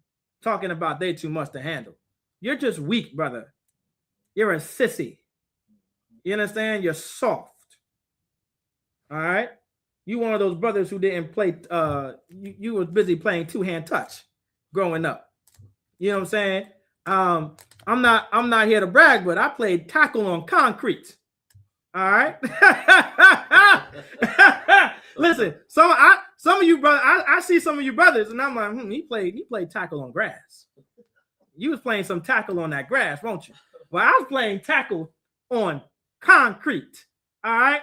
Talking about they too much to handle. You're just weak, brother. You're a sissy. You understand? You're soft. All right? You one of those brothers who didn't play, you were busy playing two-hand touch growing up. You know what I'm saying? I'm not here to brag, but I played tackle on concrete. All right. Listen, some of you brothers, I see some of you brothers, and I'm like, he played tackle on grass. You was playing some tackle on that grass, won't you? Well, I was playing tackle on concrete. All right.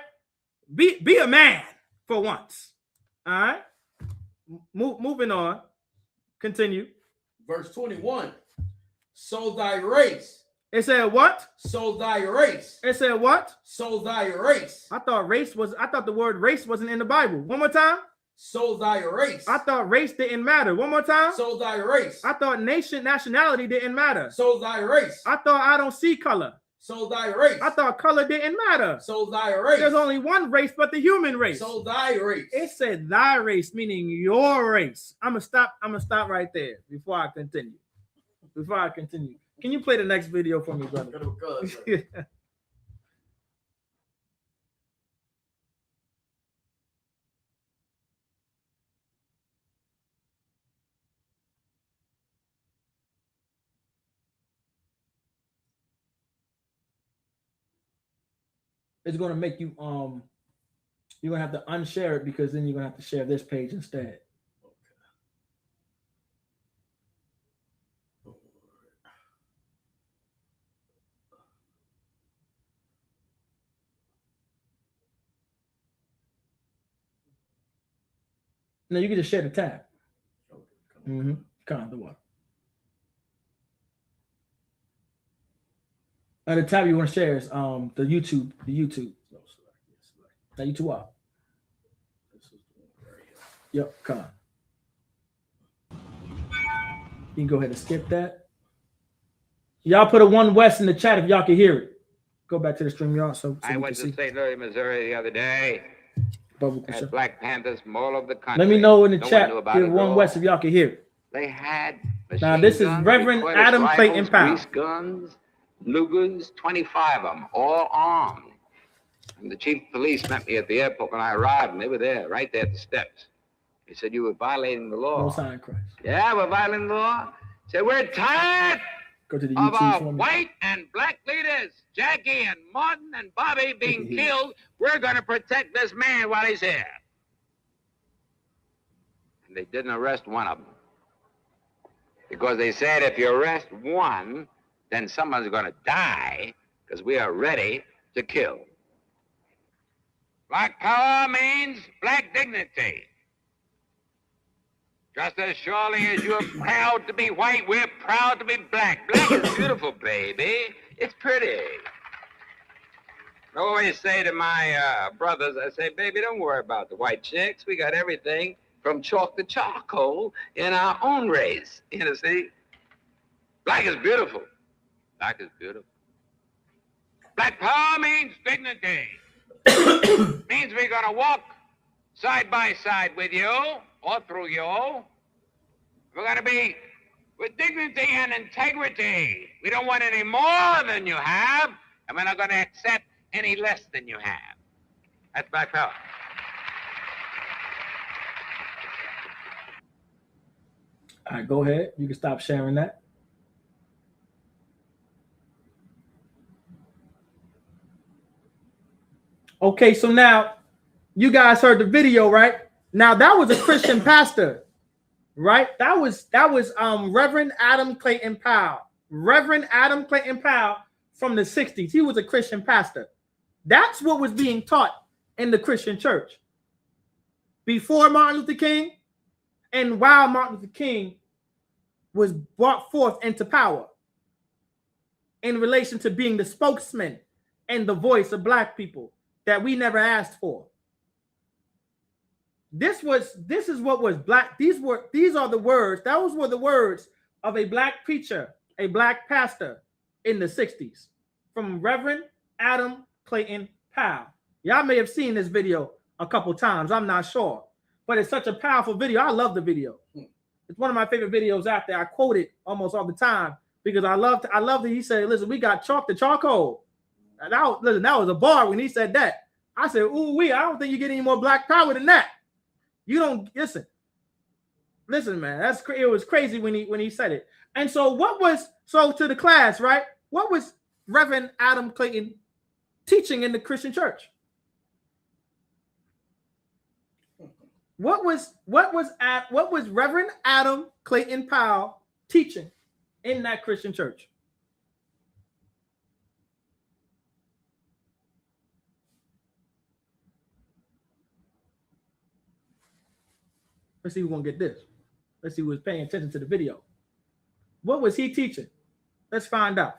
Be a man for once. All right. Moving on. Continue. Verse 21. So thy race. It said what? So thy race. It said what? So thy race. I thought the word race wasn't in the Bible. One more time. So thy race. I thought race didn't matter. One more time. So thy race. I thought nationality didn't matter. So thy race. I thought I don't see color. So thy race. I thought color didn't matter. So thy race. There's only one race but the human race. So thy race. It said thy race, meaning your race. I'm gonna stop right there before I continue. Can you play the next video for me, brother? It's gonna make you you're gonna have to unshare it because then you're gonna have to share this page instead. No, you can just share the tab. The one. The tab you want to share is the YouTube. Now YouTube up. Yep, come on. You can go ahead and skip that. Y'all put a One West in the chat if y'all can hear it. Go back to the stream, y'all. So I went to St. Louis, Missouri the other day. Had Black Panthers from all over the country. Let me know in the chat. Give One West if y'all can hear it. They had now this is Reverend Adam Clayton Powell. Grease guns, Lugers, 25 of them, all armed. And the chief of police met me at the airport when I arrived, and they were there, right there at the steps. He said, "You were violating the law." No sign of Christ. Yeah, we're violating the law. He said, "We're tired of our white and black leaders, Jackie and Martin and Bobby being killed. We're going to protect this man while he's here." And they didn't arrest one of them. Because they said if you arrest one, then someone's going to die because we are ready to kill. Black power means black dignity. Just as surely as you're proud to be white, we're proud to be black. Black is beautiful, baby. It's pretty. I always say to my brothers, I say, baby, don't worry about the white chicks. We got everything from chalk to charcoal in our own race. You know, see? Black is beautiful. Black is beautiful. Black power means dignity. Means we're going to walk side by side with you or through you. We're going to be with dignity and integrity. We don't want any more than you have, And we're not going to accept any less than you have. That's black power. All right, go ahead. You can stop sharing that. Okay, so now you guys heard the video, right? Now that was a Christian pastor, right? That was Reverend Adam Clayton Powell. Reverend Adam Clayton Powell from the 60s. He was a Christian pastor. That's what was being taught in the Christian church before Martin Luther King and while Martin Luther King was brought forth into power in relation to being the spokesman and the voice of black people that we never asked for. This is what was black. These are the words. Those were the words of a black preacher, a black pastor in the 60s from Reverend Adam Clayton Powell. Y'all may have seen this video a couple times. I'm not sure, but it's such a powerful video. I love the video. It's one of my favorite videos out there. I quote it almost all the time because I love that he said, listen, we got chalk to charcoal. And that was a bar when he said that. I said, ooh, I don't think you get any more black power than that. You don't listen, man. It was crazy when he said it. And so to the class, right? What was Reverend Adam Clayton teaching in the Christian church? What was Reverend Adam Clayton Powell teaching in that Christian church? Let's see who's gonna get this. Let's see who was paying attention to the video. What was he teaching? Let's find out.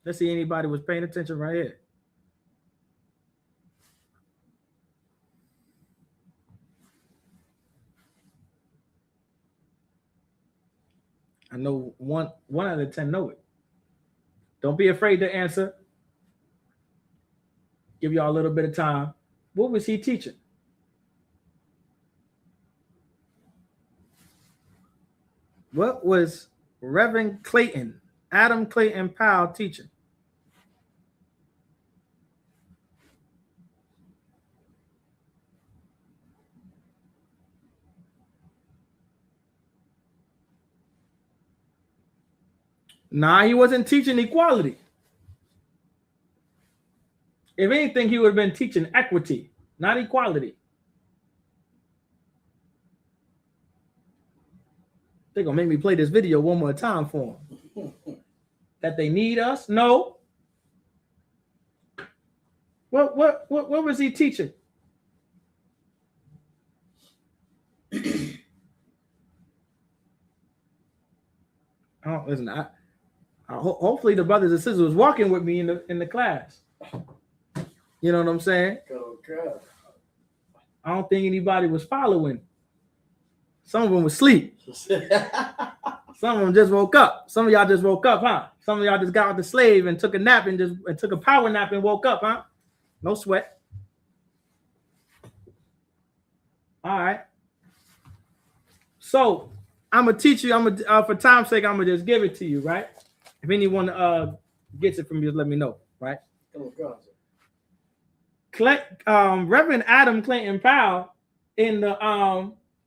Let's see anybody was paying attention right here. I know one out of 10 know it. Don't be afraid to answer. Give y'all a little bit of time. What was he teaching? What was Reverend Adam Clayton Powell teaching? Nah, he wasn't teaching equality. If anything, he would have been teaching equity, not equality. They're gonna make me play this video one more time for them. That they need us? No. What was he teaching? Listen. Hopefully the brothers and sisters was walking with me in the class. You know what I'm saying? Okay. I don't think anybody was following. Some of them was asleep. Some of them just woke up. Some of y'all just woke up, huh? Some of y'all just got out the slave and took a nap and took a power nap and woke up, huh? No sweat. All right. So I'm gonna teach you. For time's sake, I'm gonna just give it to you, right? If anyone gets it from me, just let me know, right? Reverend Adam Clayton Powell in the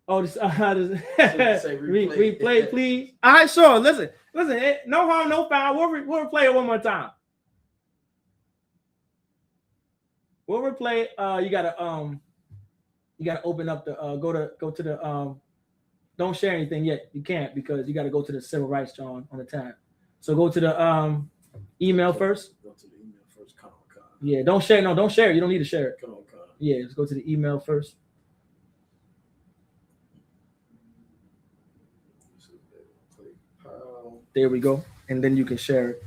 replay, please. All right, sure. Listen. No harm, no foul. We'll replay it one more time. We'll replay. You gotta open up the go to the don't share anything yet. You can't because you gotta go to the civil rights, John, on the tab. So go to the email first. Go to the email first. Yeah, don't share. No, don't share. You don't need to share it. Come on. Yeah, let's go to the email first. There we go. And then you can share it.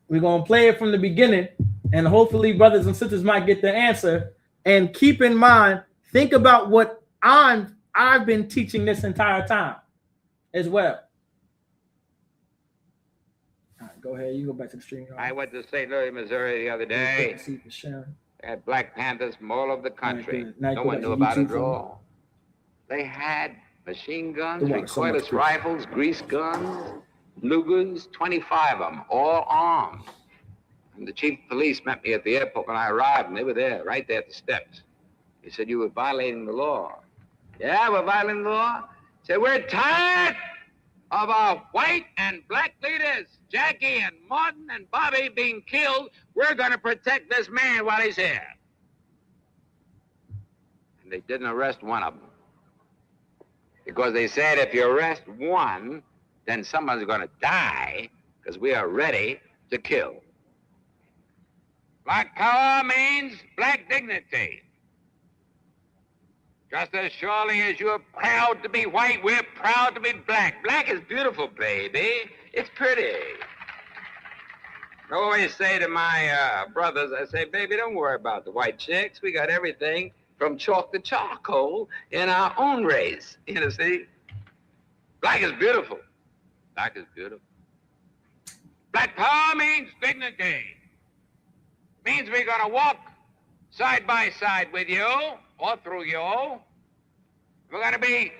We're going to play it from the beginning, and hopefully brothers and sisters might get the answer. And keep in mind, think about what I've been teaching this entire time as well. All right, go ahead. You go back to the stream. I went to St. Louis, Missouri the other day. They had Black Panthers from all over the country. No one knew about it at all. They had machine guns, recoilless rifles, grease guns, Lugers, 25 of them, all armed. And the chief of police met me at the airport when I arrived, and they were there, right there at the steps. He said, you were violating the law. Yeah, we're violating the law? He said, we're tired of our white and black leaders, Jackie and Martin and Bobby, being killed. We're going to protect this man while he's here. And they didn't arrest one of them. Because they said if you arrest one, then someone's going to die, because we are ready to kill. Black power means black dignity. Just as surely as you're proud to be white, we're proud to be black. Black is beautiful, baby. It's pretty. I always say to my brothers, I say, baby, don't worry about the white chicks. We got everything from chalk to charcoal in our own race. You know, see? Black is beautiful. Black is beautiful. Black power means dignity. Means we're going to walk side by side with you or through you. We're going to be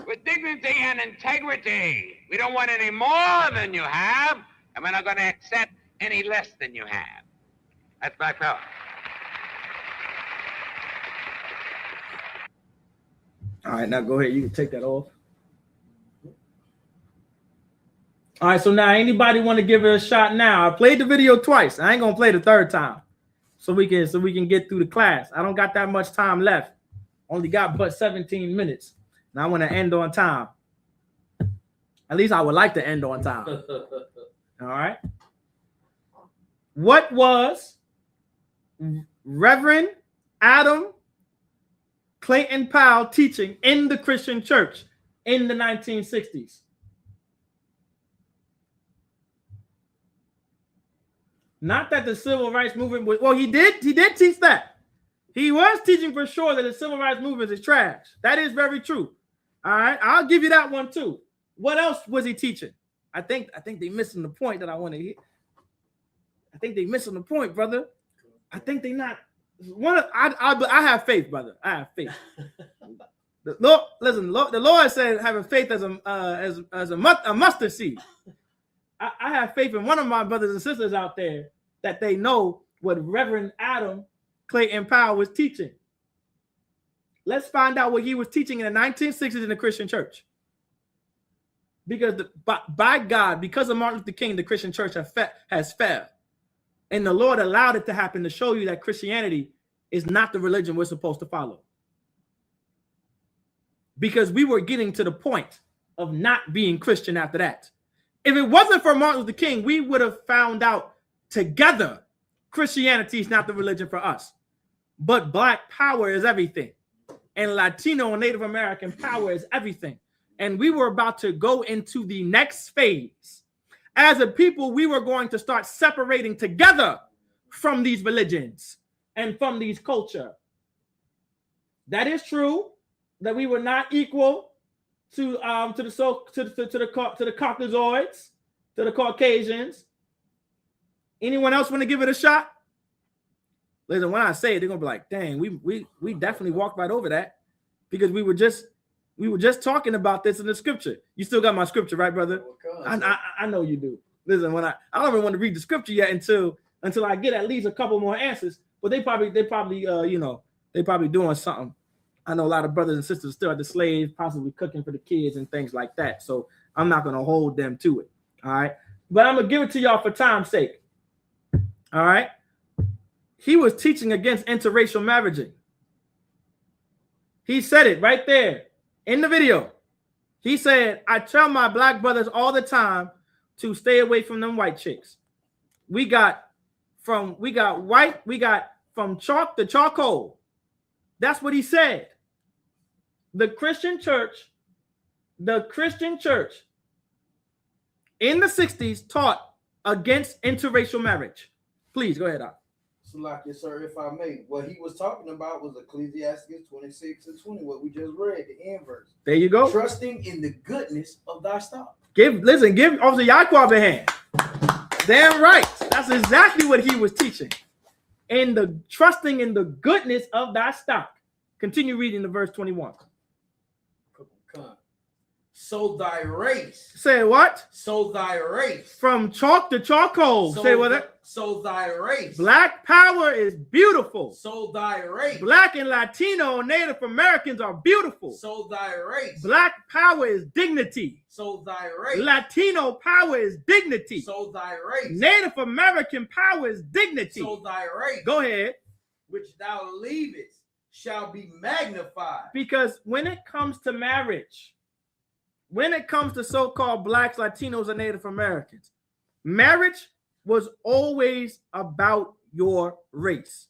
with dignity and integrity. We don't want any more than you have, and we're not going to accept any less than you have. That's black power. All right, now go ahead. You can take that off. All right, so now anybody want to give it a shot now? I played the video twice. I ain't gonna play the third time, so we can get through the class. I don't got that much time left. Only got but 17 minutes, and I want to end on time. At least I would like to end on time. All right. What was Reverend Adam Clayton Powell teaching in the Christian church in the 1960s? Not that the civil rights movement was, well, he did teach that. He was teaching for sure that the civil rights movement is trash. That is very true. All right, I'll give you that one too. What else was he teaching? I think they missing the point that I want to hit. I think they missing the point, brother. I think they not. I have faith, brother. I have faith. The Lord, listen. The Lord said having faith as a mustard seed. I have faith in one of my brothers and sisters out there that they know what Reverend Adam Clayton Powell was teaching. Let's find out what he was teaching in the 1960s in the Christian church. Because by God, because of Martin Luther King, the Christian church has failed. And the Lord allowed it to happen to show you that Christianity is not the religion we're supposed to follow. Because we were getting to the point of not being Christian after that. If it wasn't for Martin Luther King, we would have found out together Christianity is not the religion for us. But black power is everything. And Latino and Native American power is everything. And we were about to go into the next phase. As a people, we were going to start separating together from these religions and from these culture. That is true, that we were not equal to the Caucasoids, to the Caucasians. Anyone else want to give it a shot? Listen, when I say it, they're gonna be like, "Dang, we definitely walked right over that," because we were just talking about this in the scripture. You still got my scripture, right, brother? I know you do. Listen, when I don't even want to read the scripture yet until I get at least a couple more answers. But they probably doing something. I know a lot of brothers and sisters still at the slaves, possibly cooking for the kids and things like that. So I'm not going to hold them to it. All right. But I'm going to give it to y'all for time's sake. All right. He was teaching against interracial marriaging. He said it right there in the video. He said, I tell my black brothers all the time to stay away from them white chicks. We got from chalk to charcoal. That's what he said. The Christian church in the 60s taught against interracial marriage. Please go ahead, Doc. Salaki, sir, if I may. What he was talking about was Ecclesiastes 26 and 20, what we just read, the end verse. There you go. Trusting in the goodness of thy stock. Give Officer Yaquab a hand. Damn right. That's exactly what he was teaching. In the trusting in the goodness of thy stock. Continue reading the verse 21. So thy race. Say what? So thy race. From chalk to charcoal. Say what? So thy race. Black power is beautiful. So thy race. Black and Latino and Native Americans are beautiful. So thy race. Black power is dignity. So thy race. Latino power is dignity. So thy race. Native American power is dignity. So thy race. Go ahead. Which thou leavest shall be magnified. Because when it comes to marriage, when it comes to so-called blacks, Latinos, and Native Americans, marriage was always about your race.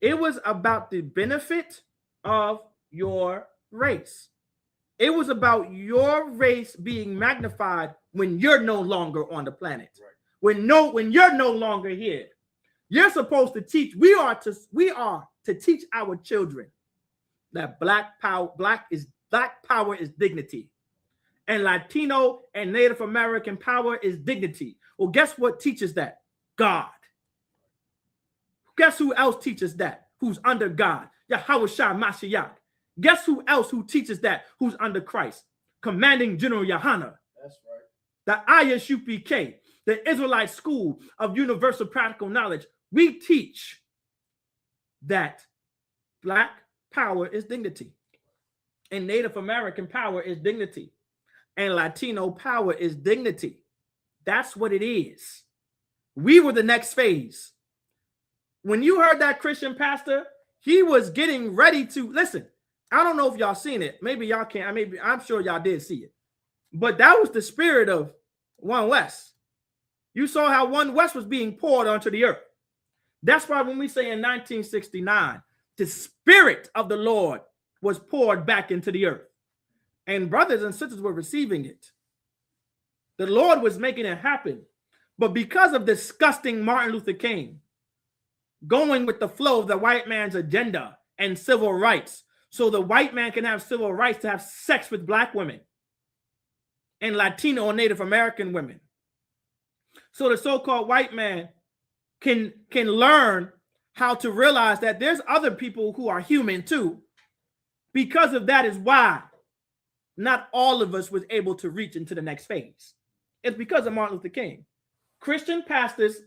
It was about the benefit of your race. It was about your race being magnified when you're no longer on the planet. Right. When you're no longer here. You're supposed to teach. We are to teach our children that black power is dignity. And Latino and Native American power is dignity. Well, guess what teaches that? God. Guess who else teaches that? Who's under God? Yahweh Shah Mashiach. Guess who else who teaches that? Who's under Christ? Commanding General Yohana. That's right. The ISUPK, the Israelite School of Universal Practical Knowledge. We teach that black power is dignity. And Native American power is dignity. And Latino power is dignity. That's what it is. We were the next phase. When you heard that Christian pastor, he was getting ready to listen. I don't know if y'all seen it. Maybe y'all can't. I'm sure y'all did see it. But that was the spirit of One West. You saw how One West was being poured onto the earth. That's why when we say in 1969, the spirit of the Lord was poured back into the earth. And brothers and sisters were receiving it. The Lord was making it happen. But because of disgusting Martin Luther King going with the flow of the white man's agenda and civil rights, so the white man can have civil rights to have sex with black women and Latino or Native American women. So the so-called white man can learn how to realize that there's other people who are human too. Because of that is why not all of us was able to reach into the next phase. It's because of Martin Luther King. Christian pastors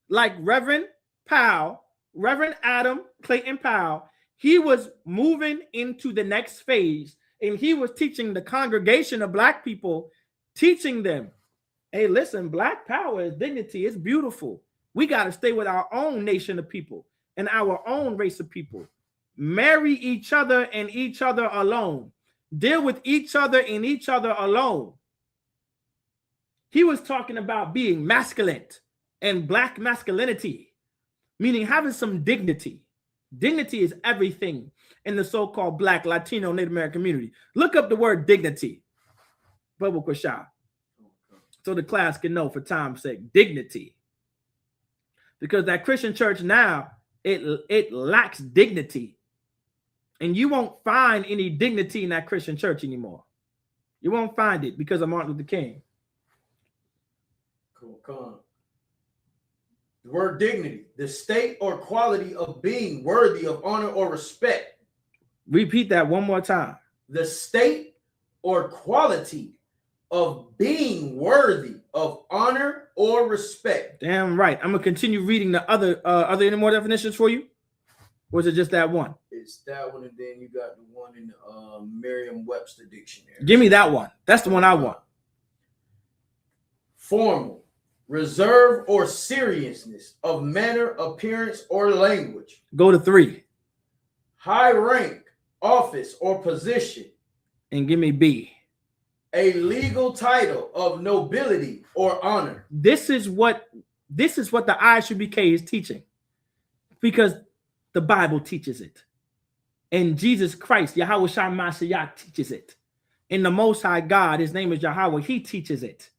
like Reverend Adam Clayton Powell, he was moving into the next phase, and he was teaching the congregation of black people, teaching them, hey, listen, black power is dignity. It's beautiful. We got to stay with our own nation of people and our own race of people. Marry each other and each other alone. Deal with each other and each other alone. He was talking about being masculine and black masculinity, meaning having some dignity. Dignity is everything in the so-called black, Latino, Native American community. Look up the word dignity, Biblical Shah, so the class can know for time's sake. Dignity. Because that Christian church now, it lacks dignity. And you won't find any dignity in that Christian church anymore. You won't find it because of Martin Luther King. Cool, come on. The word dignity, the state or quality of being worthy of honor or respect. Repeat that one more time. The state or quality of being worthy of honor or respect. Damn right. I'm gonna continue reading the other. Are there any more definitions for you? Or is it just that one? It's that one, and then you got the one in the Merriam-Webster dictionary. Give me that one. That's the one I want. Formal, reserve, or seriousness of manner, appearance, or language. Go to 3. High rank, office, or position. And give me B. A legal title of nobility or honor. This is what the ISUPK is teaching, because the Bible teaches it, and Jesus Christ, Yahweh Shah Mashiach, teaches it. And the Most High God, his name is Yahweh, he teaches it.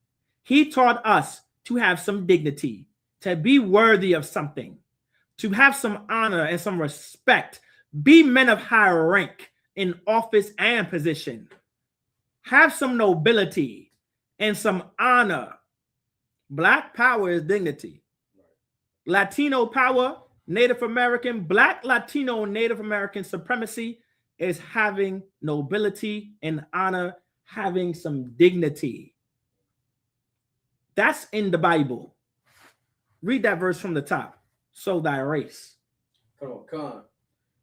He taught us to have some dignity, to be worthy of something, to have some honor and some respect, be men of high rank in office and position, have some nobility and some honor. Black power is dignity. Latino power, Native American, Black, Latino, Native American supremacy is having nobility and honor having some dignity. That's in the Bible. Read that verse from the top. So thy race. Come on.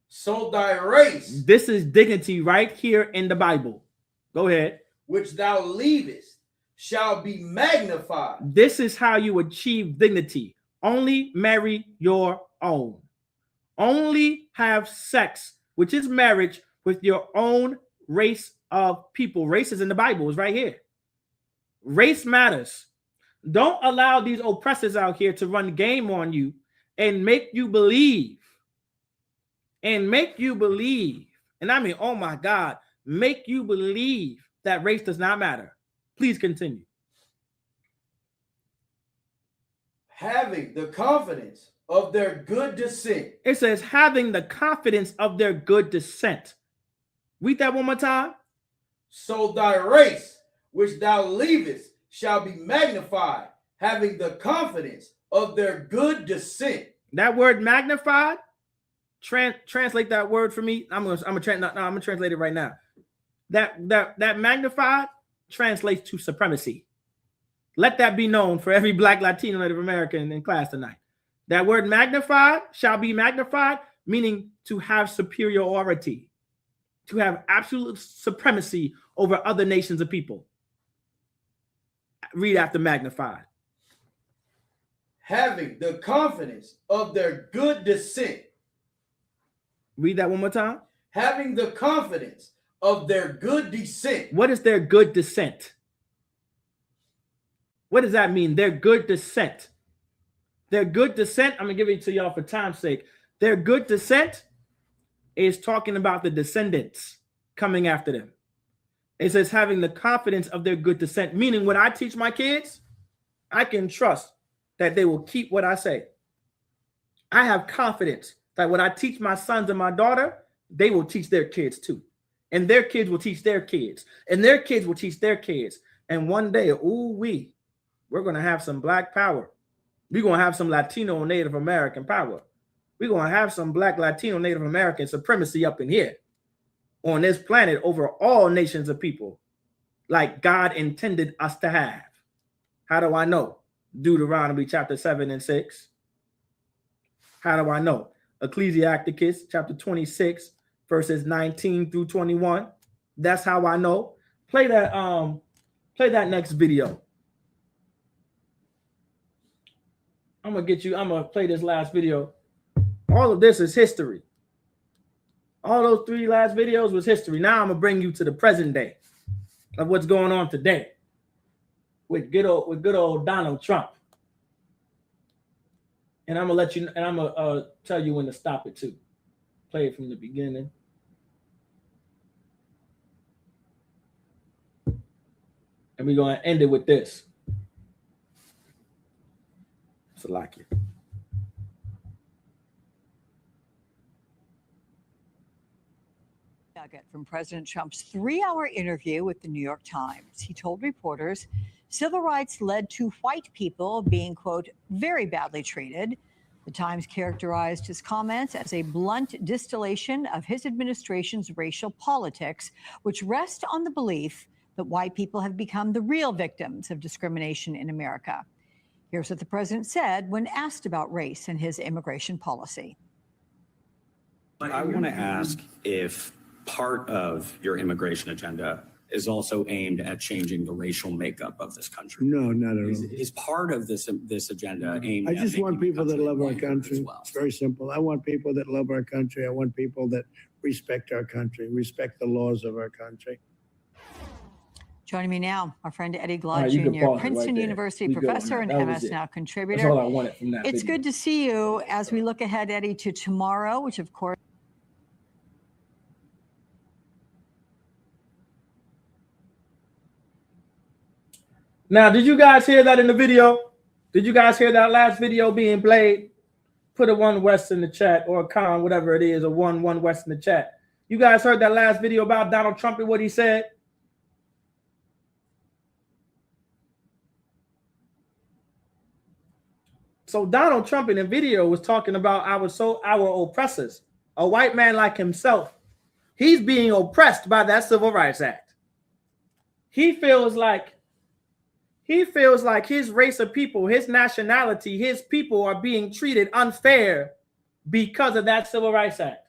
So thy race. This is dignity right here in the Bible. Go ahead. Which thou leavest shall be magnified. This is how you achieve dignity. Only marry your own. Only have sex, which is marriage, with your own race of people. Race is in the Bible. It's right here. Race matters. Don't allow these oppressors out here to run game on you and make you believe. And I mean, oh my God, make you believe that race does not matter. Please continue. Having the confidence of their good descent. It says having the confidence of their good descent. Read that one more time. So thy race, which thou leavest, shall be magnified, having the confidence of their good descent. That word magnified, translate that word for me. I'm gonna translate it right now. That magnified translates to supremacy. Let that be known for every Black, Latino, Native American in class tonight. That word magnified shall be magnified, meaning to have superiority, to have absolute supremacy over other nations of people. Read after magnified. Having the confidence of their good descent. Read that one more time. Having the confidence of their good descent. What is their good descent? What does that mean? Their good descent. Their good descent, I'm going to give it to y'all for time's sake. Their good descent is talking about the descendants coming after them. It says having the confidence of their good descent, meaning when I teach my kids, I can trust that they will keep what I say. I have confidence that when I teach my sons and my daughter, they will teach their kids too. And their kids will teach their kids. And their kids will teach their kids. And one day, we're going to have some Black power. We're going to have some Latino Native American power. We're going to have some Black, Latino, Native American supremacy up in here on this planet over all nations of people like God intended us to have. How do I know? Deuteronomy chapter 7 and 6. How do I know? Ecclesiasticus chapter 26 verses 19 through 21. That's how I know. Play that next video. I'm gonna play this last video. All of this is history. All those 3 last videos was history. Now I'm gonna bring you to the present day of what's going on today with good old Donald Trump. And I'm gonna tell you when to stop it too. Play it from the beginning. And we're gonna end it with this. Salakia. Nugget from President Trump's 3-hour interview with the New York Times. He told reporters civil rights led to white people being, quote, very badly treated. The Times characterized his comments as a blunt distillation of his administration's racial politics, which rest on the belief that white people have become the real victims of discrimination in America. Here's what the president said when asked about race and his immigration policy. I want to ask if part of your immigration agenda is also aimed at changing the racial makeup of this country. No, not at all. Is part of this agenda aimed I at just want people that love our whiter country. as well? It's very simple. I want people that love our country. I want people that respect our country, respect the laws of our country. Joining me now, our friend Eddie Glaude right, Jr., Princeton University professor and MS Now contributor. That's all I wanted from that It's video. good to see you as we look ahead, Eddie, to tomorrow, which of course. Now, did you guys hear that in the video? Did you guys hear that last video being played? Put a 1 West in the chat, or a con, whatever it is, a 1 West in the chat. You guys heard that last video about Donald Trump and what he said? So Donald Trump in the video was talking about our oppressors, a white man like himself. He's being oppressed by that Civil Rights Act. he feels like his race of people, his nationality, his people are being treated unfair because of that Civil Rights Act.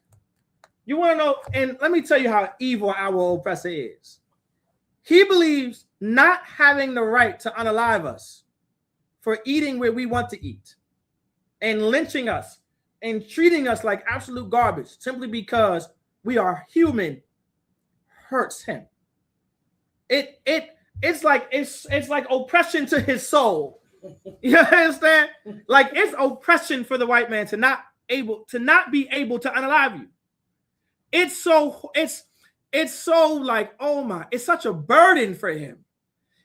You want to know, and let me tell you how evil our oppressor is. He believes not having the right to unalive us for eating where we want to eat and lynching us and treating us like absolute garbage simply because we are human hurts him. It's like oppression to his soul. You understand? Like it's oppression for the white man to not be able to unalive you. It's so like, oh my, it's such a burden for him.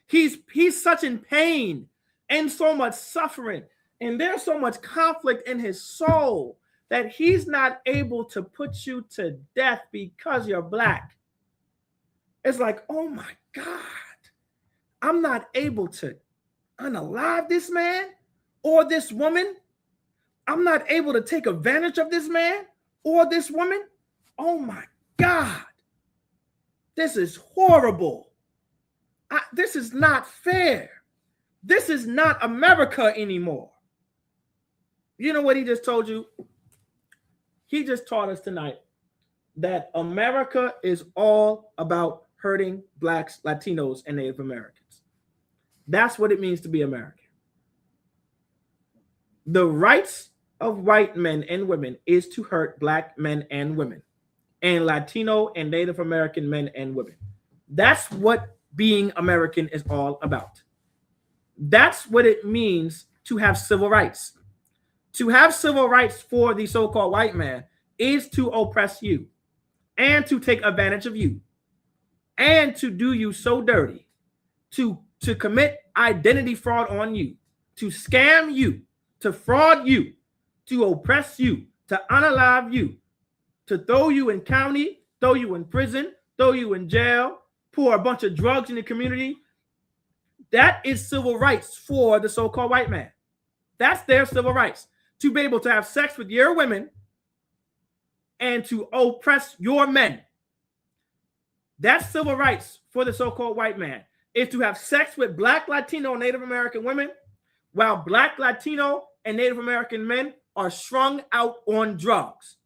He's such in pain and so much suffering, and there's so much conflict in his soul that he's not able to put you to death because you're black. It's like, oh my God, I'm not able to unalive this man or this woman. I'm not able to take advantage of this man or this woman. Oh my God, this is horrible. This is not fair. This is not America anymore. You know what he just told you? He just taught us tonight that America is all about hurting blacks, Latinos, and Native Americans. That's what it means to be American. The rights of white men and women is to hurt black men and women, and Latino and Native American men and women. That's what being American is all about. That's what it means to have civil rights. To have civil rights for the so-called white man is to oppress you and to take advantage of you and to do you so dirty, to commit identity fraud on you, to scam you, to fraud you, to oppress you, to unalive you, to throw you in county, throw you in prison, throw you in jail, pour a bunch of drugs in the community. That is civil rights for the so-called white man. That's their civil rights. To be able to have sex with your women and to oppress your men. That's civil rights for the so-called white man. Is to have sex with black, Latino, and Native American women while black, Latino, and Native American men are strung out on drugs.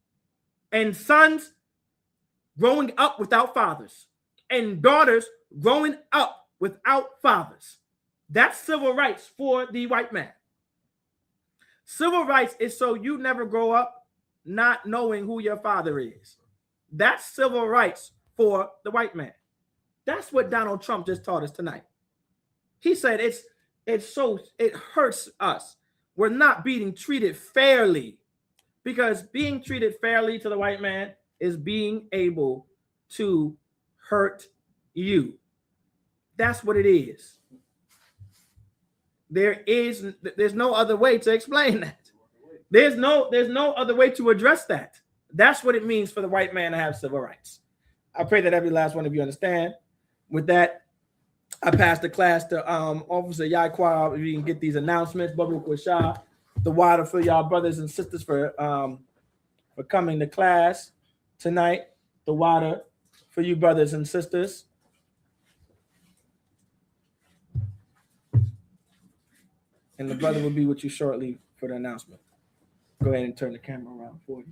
And sons growing up without fathers. And daughters growing up without fathers. That's civil rights for the white man. Civil rights is so you never grow up not knowing who your father is. That's civil rights for the white man. That's what Donald Trump just taught us tonight. He said it hurts us. We're not being treated fairly, because being treated fairly to the white man is being able to hurt you. That's what it is. There's no other way to explain that. There's no other way to address that. That's what it means for the white man to have civil rights. I pray that every last one of you understand. With that, I pass the class to Officer Yaquab. If you can get these announcements, Baruch Rashad, the water for y'all brothers and sisters for coming to class tonight. The water for you brothers and sisters. And the brother will be with you shortly for the announcement. Go ahead and turn the camera around for you.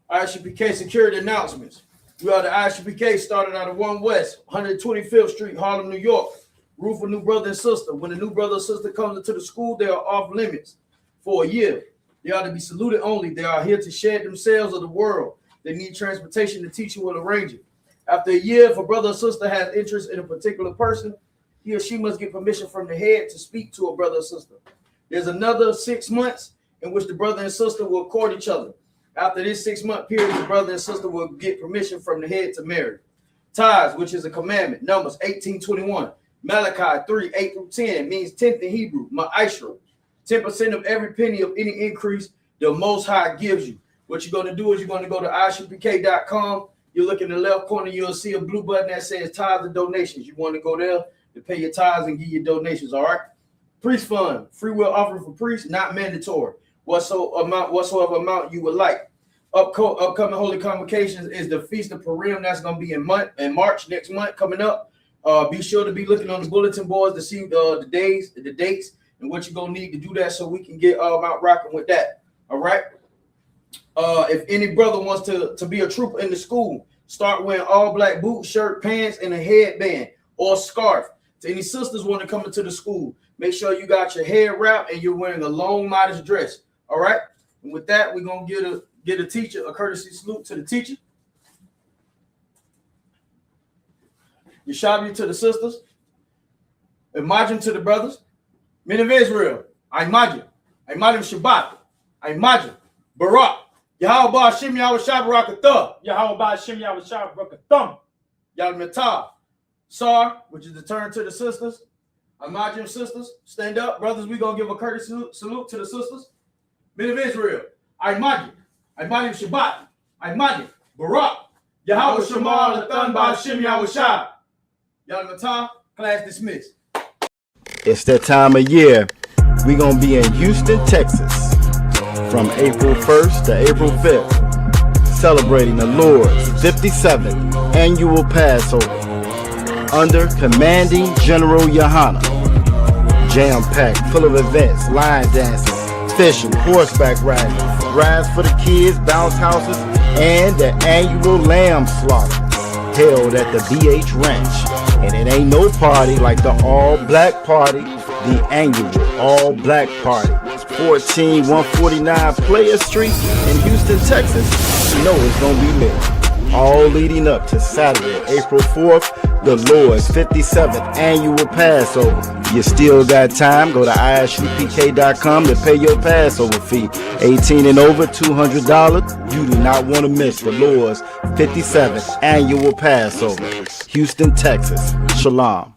ISUPK security announcements. We are the ISUPK, started out of 1 West, 125th Street, Harlem, New York. Roof for new brother and sister. When a new brother or sister comes into the school, they are off limits for a year. They are to be saluted only. They are here to shed themselves of the world. They need transportation. The teacher will arrange it. After a year, if a brother or sister has interest in a particular person, he or she must get permission from the head to speak to a brother or sister. There's another 6 months in which the brother and sister will court each other. After this 6-month period, the brother and sister will get permission from the head to marry. Tithes, which is a commandment, Numbers 18:21. Malachi 3:8-10 means 10th in Hebrew, ma'ashra. 10% of every penny of any increase the Most High gives you. What you're going to do is you're going to go to ISUPK.com. You look in the left corner, you'll see a blue button that says tithes and donations. You want to go there to pay your tithes and give your donations, all right? Priest fund, free will offering for priests, not mandatory. Whatsoever amount you would like. upcoming holy convocations is the Feast of Purim. That's going to be in March next month coming up. Be sure to be looking on the bulletin boards to see the days, the dates, and what you're going to need to do that so we can get out rocking with that. All right. If any brother wants to be a trooper in the school, start wearing all black boots, shirt, pants, and a headband or scarf. To any sisters want to come into the school, make sure you got your hair wrapped and you're wearing a long, modest dress. All right. And with that, we're going to get a teacher a courtesy salute to the teacher. Yeshavi to the sisters. Imagine to the brothers. Men of Israel. I imagine Shabbat. I imagine Barak. Yahweh Hashem Yahweh Shabbarakatah. Yahweh Hashem Yahweh Shabbarakatah. Yalmatah. Sar, which is the turn to the sisters. Imagine sisters. Stand up. Brothers, we're going to give a courtesy salute to the sisters. Men of Israel. I imagine Shabbat. I imagine Barak. Yahweh Shema Lathan Ba Hashem Yahweh Shab. Yalmatah. Class dismissed. It's that time of year. We're going to be in Houston, Texas from April 1st to April 5th, celebrating the Lord's 57th annual Passover under Commanding General Yohana. Jam-packed, full of events, line dances, fishing, horseback riding, rides for the kids, bounce houses, and the annual lamb slaughter held at the BH Ranch. And it ain't no party like the all-black party, the annual all-black party. 14149 Player Street in Houston, Texas. You know it's gonna be lit. All leading up to Saturday, April 4th, the Lord's 57th annual Passover. You still got time. Go to ISUPK.com to pay your Passover fee. 18 and over, $200. You do not want to miss the Lord's 57th annual Passover. Houston, Texas. Shalom.